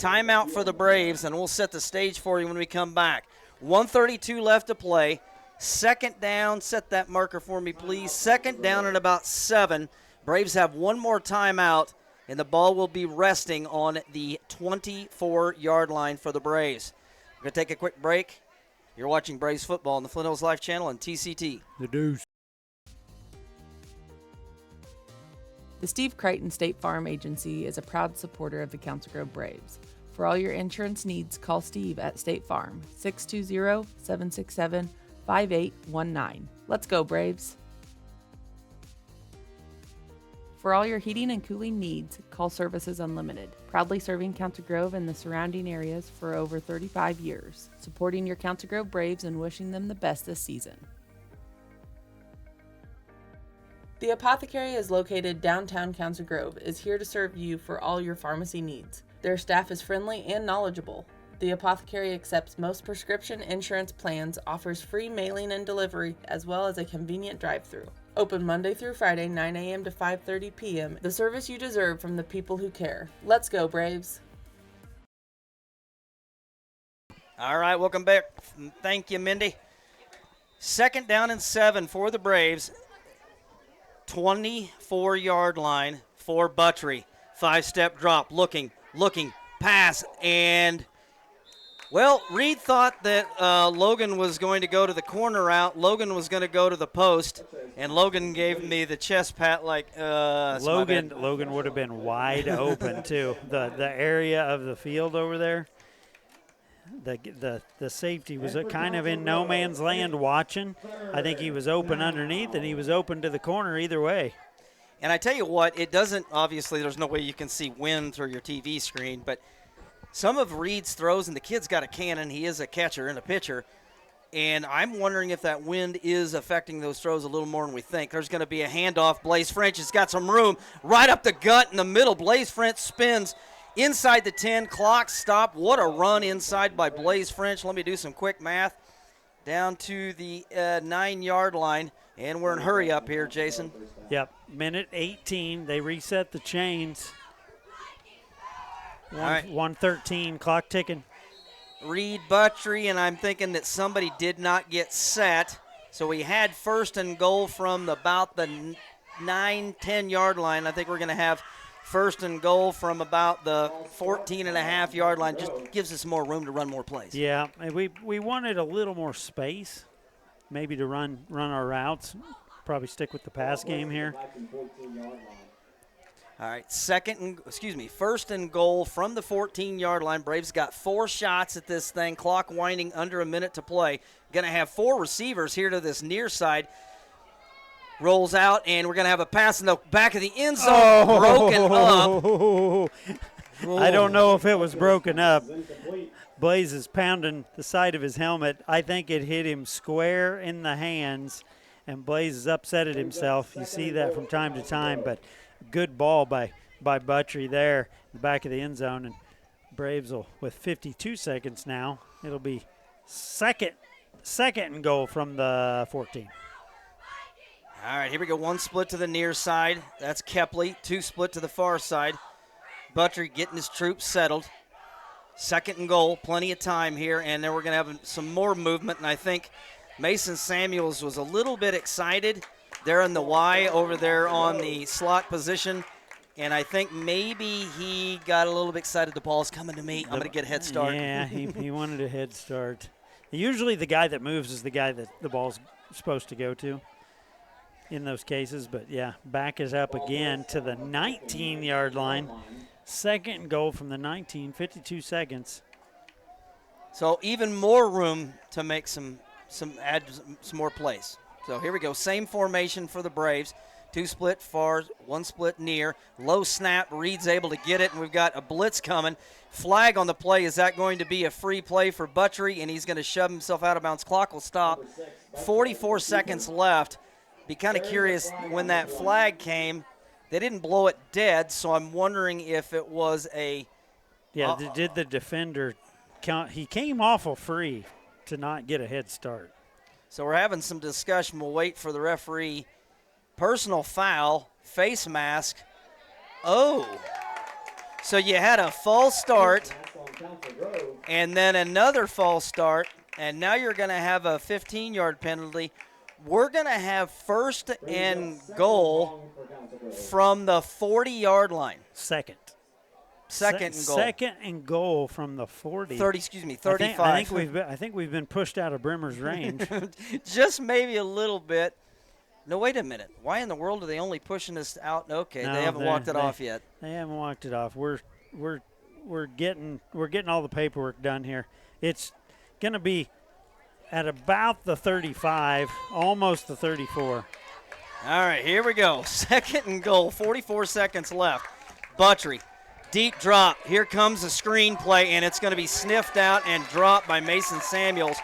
Timeout for the Braves, and we'll set the stage for you when we come back. 1:32 left to play. Second down. Set that marker for me, please. Second down and about 7. Braves have one more timeout, and the ball will be resting on the 24-yard line for the Braves. We're going to take a quick break. You're watching Braves football on the Flint Hills Life Channel and TCT. The Deuce. The Steve Crichton State Farm Agency is a proud supporter of the Council Grove Braves. For all your insurance needs, call Steve at State Farm, 620-767-5819. Let's go, Braves. For all your heating and cooling needs, call Services Unlimited. Proudly serving Council Grove and the surrounding areas for over 35 years. Supporting your Council Grove Braves and wishing them the best this season. The Apothecary is located downtown Council Grove, is here to serve you for all your pharmacy needs. Their staff is friendly and knowledgeable. The Apothecary accepts most prescription insurance plans, offers free mailing and delivery, as well as a convenient drive-through. Open Monday through Friday, 9 a.m. to 5:30 p.m. The service you deserve from the people who care. Let's go, Braves. All right, welcome back. Thank you, Mindy. Second down and 7 for the Braves. 24-yard line for Buttrey. 5-step drop, looking, pass, and, well, Reed thought that Logan was going to go to the corner route. Logan was going to go to the post, and Logan gave me the chest pat like, Logan would have been wide open, too. The area of the field over there, the safety was kind of in no man's land watching. I think he was open underneath, and he was open to the corner either way. And I tell you what, it doesn't, obviously there's no way you can see wind through your TV screen, but some of Reed's throws, and the kid's got a cannon, he is a catcher and a pitcher, and I'm wondering if that wind is affecting those throws a little more than we think. There's going to be a handoff. Blaze French has got some room right up the gut in the middle. Blaze French spins, inside the 10, clock stop. What a run inside by Blaze French. Let me do some quick math. Down to the 9-yard line, and we're in hurry up here, Jason. Yep, minute 18. They reset the chains. All right. 1:13, clock ticking. Reed Buttrey, and I'm thinking that somebody did not get set. So we had first and goal from about the 9-10-yard line. I think we're going to have first and goal from about the 14.5-yard line. Just gives us more room to run more plays. Yeah, and we wanted a little more space, maybe to run our routes. Probably stick with the pass game here. All right, first and goal from the 14-yard line. Braves got 4 shots at this thing. Clock winding, under a minute to play. Going to have 4 receivers here to this near side. Rolls out, and we're going to have a pass in the back of the end zone. Broken up. I don't know if it was broken up. Blaze is pounding the side of his helmet. I think it hit him square in the hands, and Blaze is upset at himself. You see that from time to time, but good ball by Buttrey there in the back of the end zone. And Braves will, with 52 seconds now, it'll be second and goal from the 14. All right, here we go. 1 split to the near side. That's Kepley. 2 split to the far side. Buttrey getting his troops settled. Second and goal. Plenty of time here, and then we're going to have some more movement. And I think Mason Samuels was a little bit excited. They're in the Y over there on the slot position. And I think maybe he got a little bit excited. The ball's coming to me. I'm going to get a head start. Yeah, he wanted a head start. Usually the guy that moves is the guy that the ball's supposed to go to in those cases. But, yeah, back is up again to the 19-yard line. Second and goal from the 19, 52 seconds. So even more room to make add some more plays. So here we go. Same formation for the Braves. 2 split far, 1 split near. Low snap. Reed's able to get it, and we've got a blitz coming. Flag on the play. Is that going to be a free play for Buttrey? And he's going to shove himself out of bounds. Clock will stop. 44 seconds left. Be kind of curious when that flag came. They didn't blow it dead, so I'm wondering if it was a. Yeah, did the defender count? He came awful free to not get a head start. So we're having some discussion. We'll wait for the referee. Personal foul, face mask. Oh. So you had a false start and then another false start, and now you're going to have a 15-yard penalty. We're going to have first and goal from the 40-yard line. Second and goal. Second and goal from the 40. 35. I think we've been pushed out of Bremer's range. Just maybe a little bit. No, wait a minute. Why in the world are they only pushing us out? Okay, No, they haven't walked it off yet. They haven't walked it off. We're getting all the paperwork done here. It's going to be at about the 35, almost the 34. All right, here we go. Second and goal, 44 seconds left. Buttrey, deep drop. Here comes a screen play, and it's going to be sniffed out and dropped by Mason Samuels.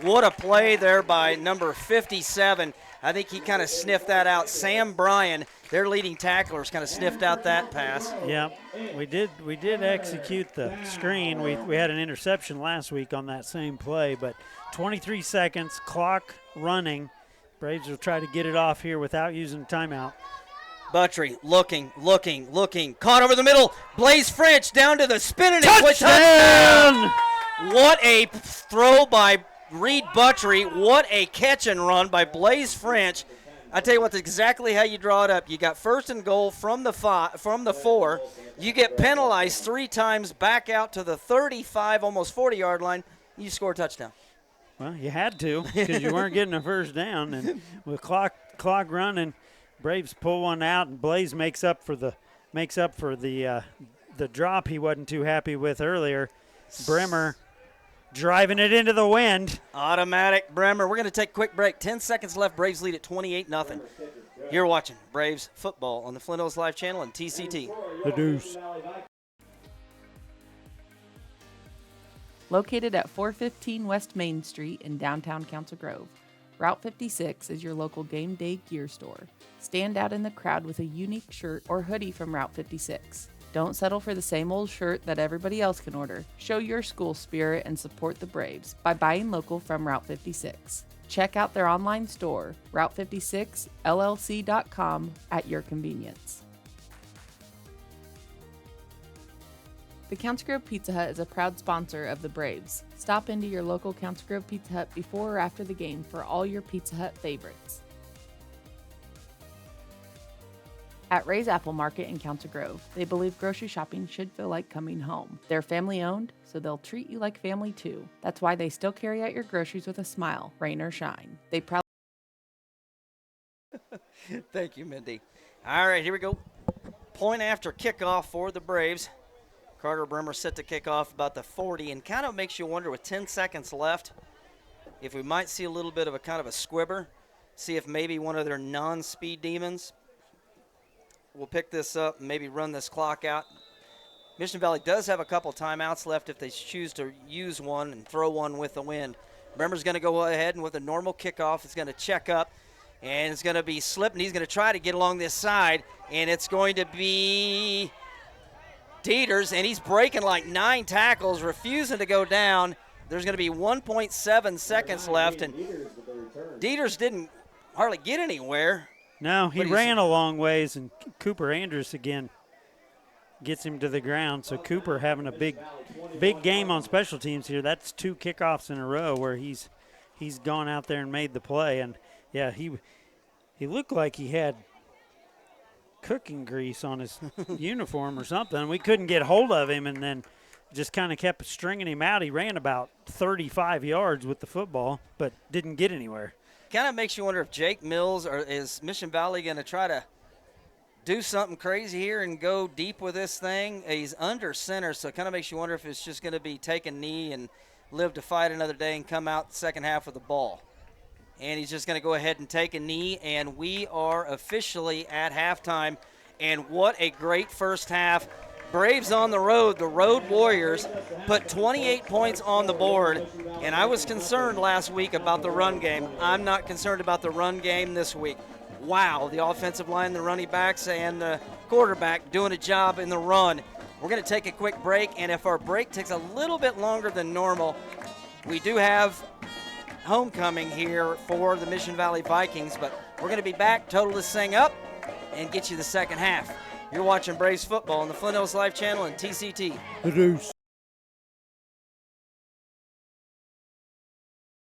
What a play there by number 57. I think he kind of sniffed that out. Sam Bryan, their leading tacklers, kind of sniffed out that pass. Yeah, we did execute the screen. We had an interception last week on that same play, but 23 seconds, clock running. Braves will try to get it off here without using timeout. Buttrey looking. Caught over the middle. Blaze French down to the spinning. Touchdown! What a throw by Reed Buttrey. What a catch and run by Blaze French. I tell you what, that's exactly how you draw it up. You got first and goal from the 4. You get penalized 3 times back out to the 35, almost 40-yard line. You score a touchdown. Well, you had to because you weren't getting a first down. And with clock running, Braves pull one out, and Blaze makes up for the drop he wasn't too happy with earlier. Bremer driving it into the wind. Automatic Bremer. We're going to take a quick break. 10 seconds left. Braves lead at 28-0. You're watching Braves football on the Flint Hills Live channel and TCT. The Deuce. Located at 415 West Main Street in downtown Council Grove, Route 56 is your local game day gear store. Stand out in the crowd with a unique shirt or hoodie from Route 56. Don't settle for the same old shirt that everybody else can order. Show your school spirit and support the Braves by buying local from Route 56. Check out their online store, route56llc.com, at your convenience. The Council Grove Pizza Hut is a proud sponsor of the Braves. Stop into your local Council Grove Pizza Hut before or after the game for all your Pizza Hut favorites. At Ray's Apple Market in Council Grove, they believe grocery shopping should feel like coming home. They're family owned, so they'll treat you like family too. That's why they still carry out your groceries with a smile, rain or shine. They proudly Thank you, Mindy. All right, here we go. Point after kickoff for the Braves. Carter Bremer set to kick off about the 40, and kind of makes you wonder with 10 seconds left if we might see a little bit of a kind of a squibber, see if maybe one of their non-speed demons will pick this up and maybe run this clock out. Mission Valley does have a couple timeouts left if they choose to use one and throw one with the wind. Bremer's going to go ahead and with a normal kickoff, it's going to check up, and it's going to be slipping. He's going to try to get along this side, and it's going to be Dieters, and he's breaking like 9 tackles, refusing to go down. There's going to be 1.7 seconds left, and Dieters didn't hardly get anywhere. No, he ran a long ways, and Cooper Andrews again gets him to the ground. So Cooper having a big game on special teams here. That's 2 kickoffs in a row where he's gone out there and made the play. And yeah, he looked like he had cooking grease on his uniform or something. We couldn't get hold of him, and then just kind of kept stringing him out. He ran about 35 yards with the football, but didn't get anywhere. Kind of makes you wonder if Jake Mills or is Mission Valley going to try to do something crazy here and go deep with this thing. He's under center, so it kind of makes you wonder if it's just going to be take a knee and live to fight another day and come out the second half with the ball. And he's just going to go ahead and take a knee, and we are officially at halftime. And what a great first half. Braves on the road Warriors, put 28 points on the board, and I was concerned last week about the run game. I'm not concerned about the run game this week. Wow, the offensive line, the running backs, and the quarterback doing a job in the run. We're going to take a quick break, and if our break takes a little bit longer than normal, we do have homecoming here for the Mission Valley Vikings, but we're going to be back, total this thing up, and get you the second half. You're watching Braves football on the Flint Hills Live channel and TCT. The Deuce.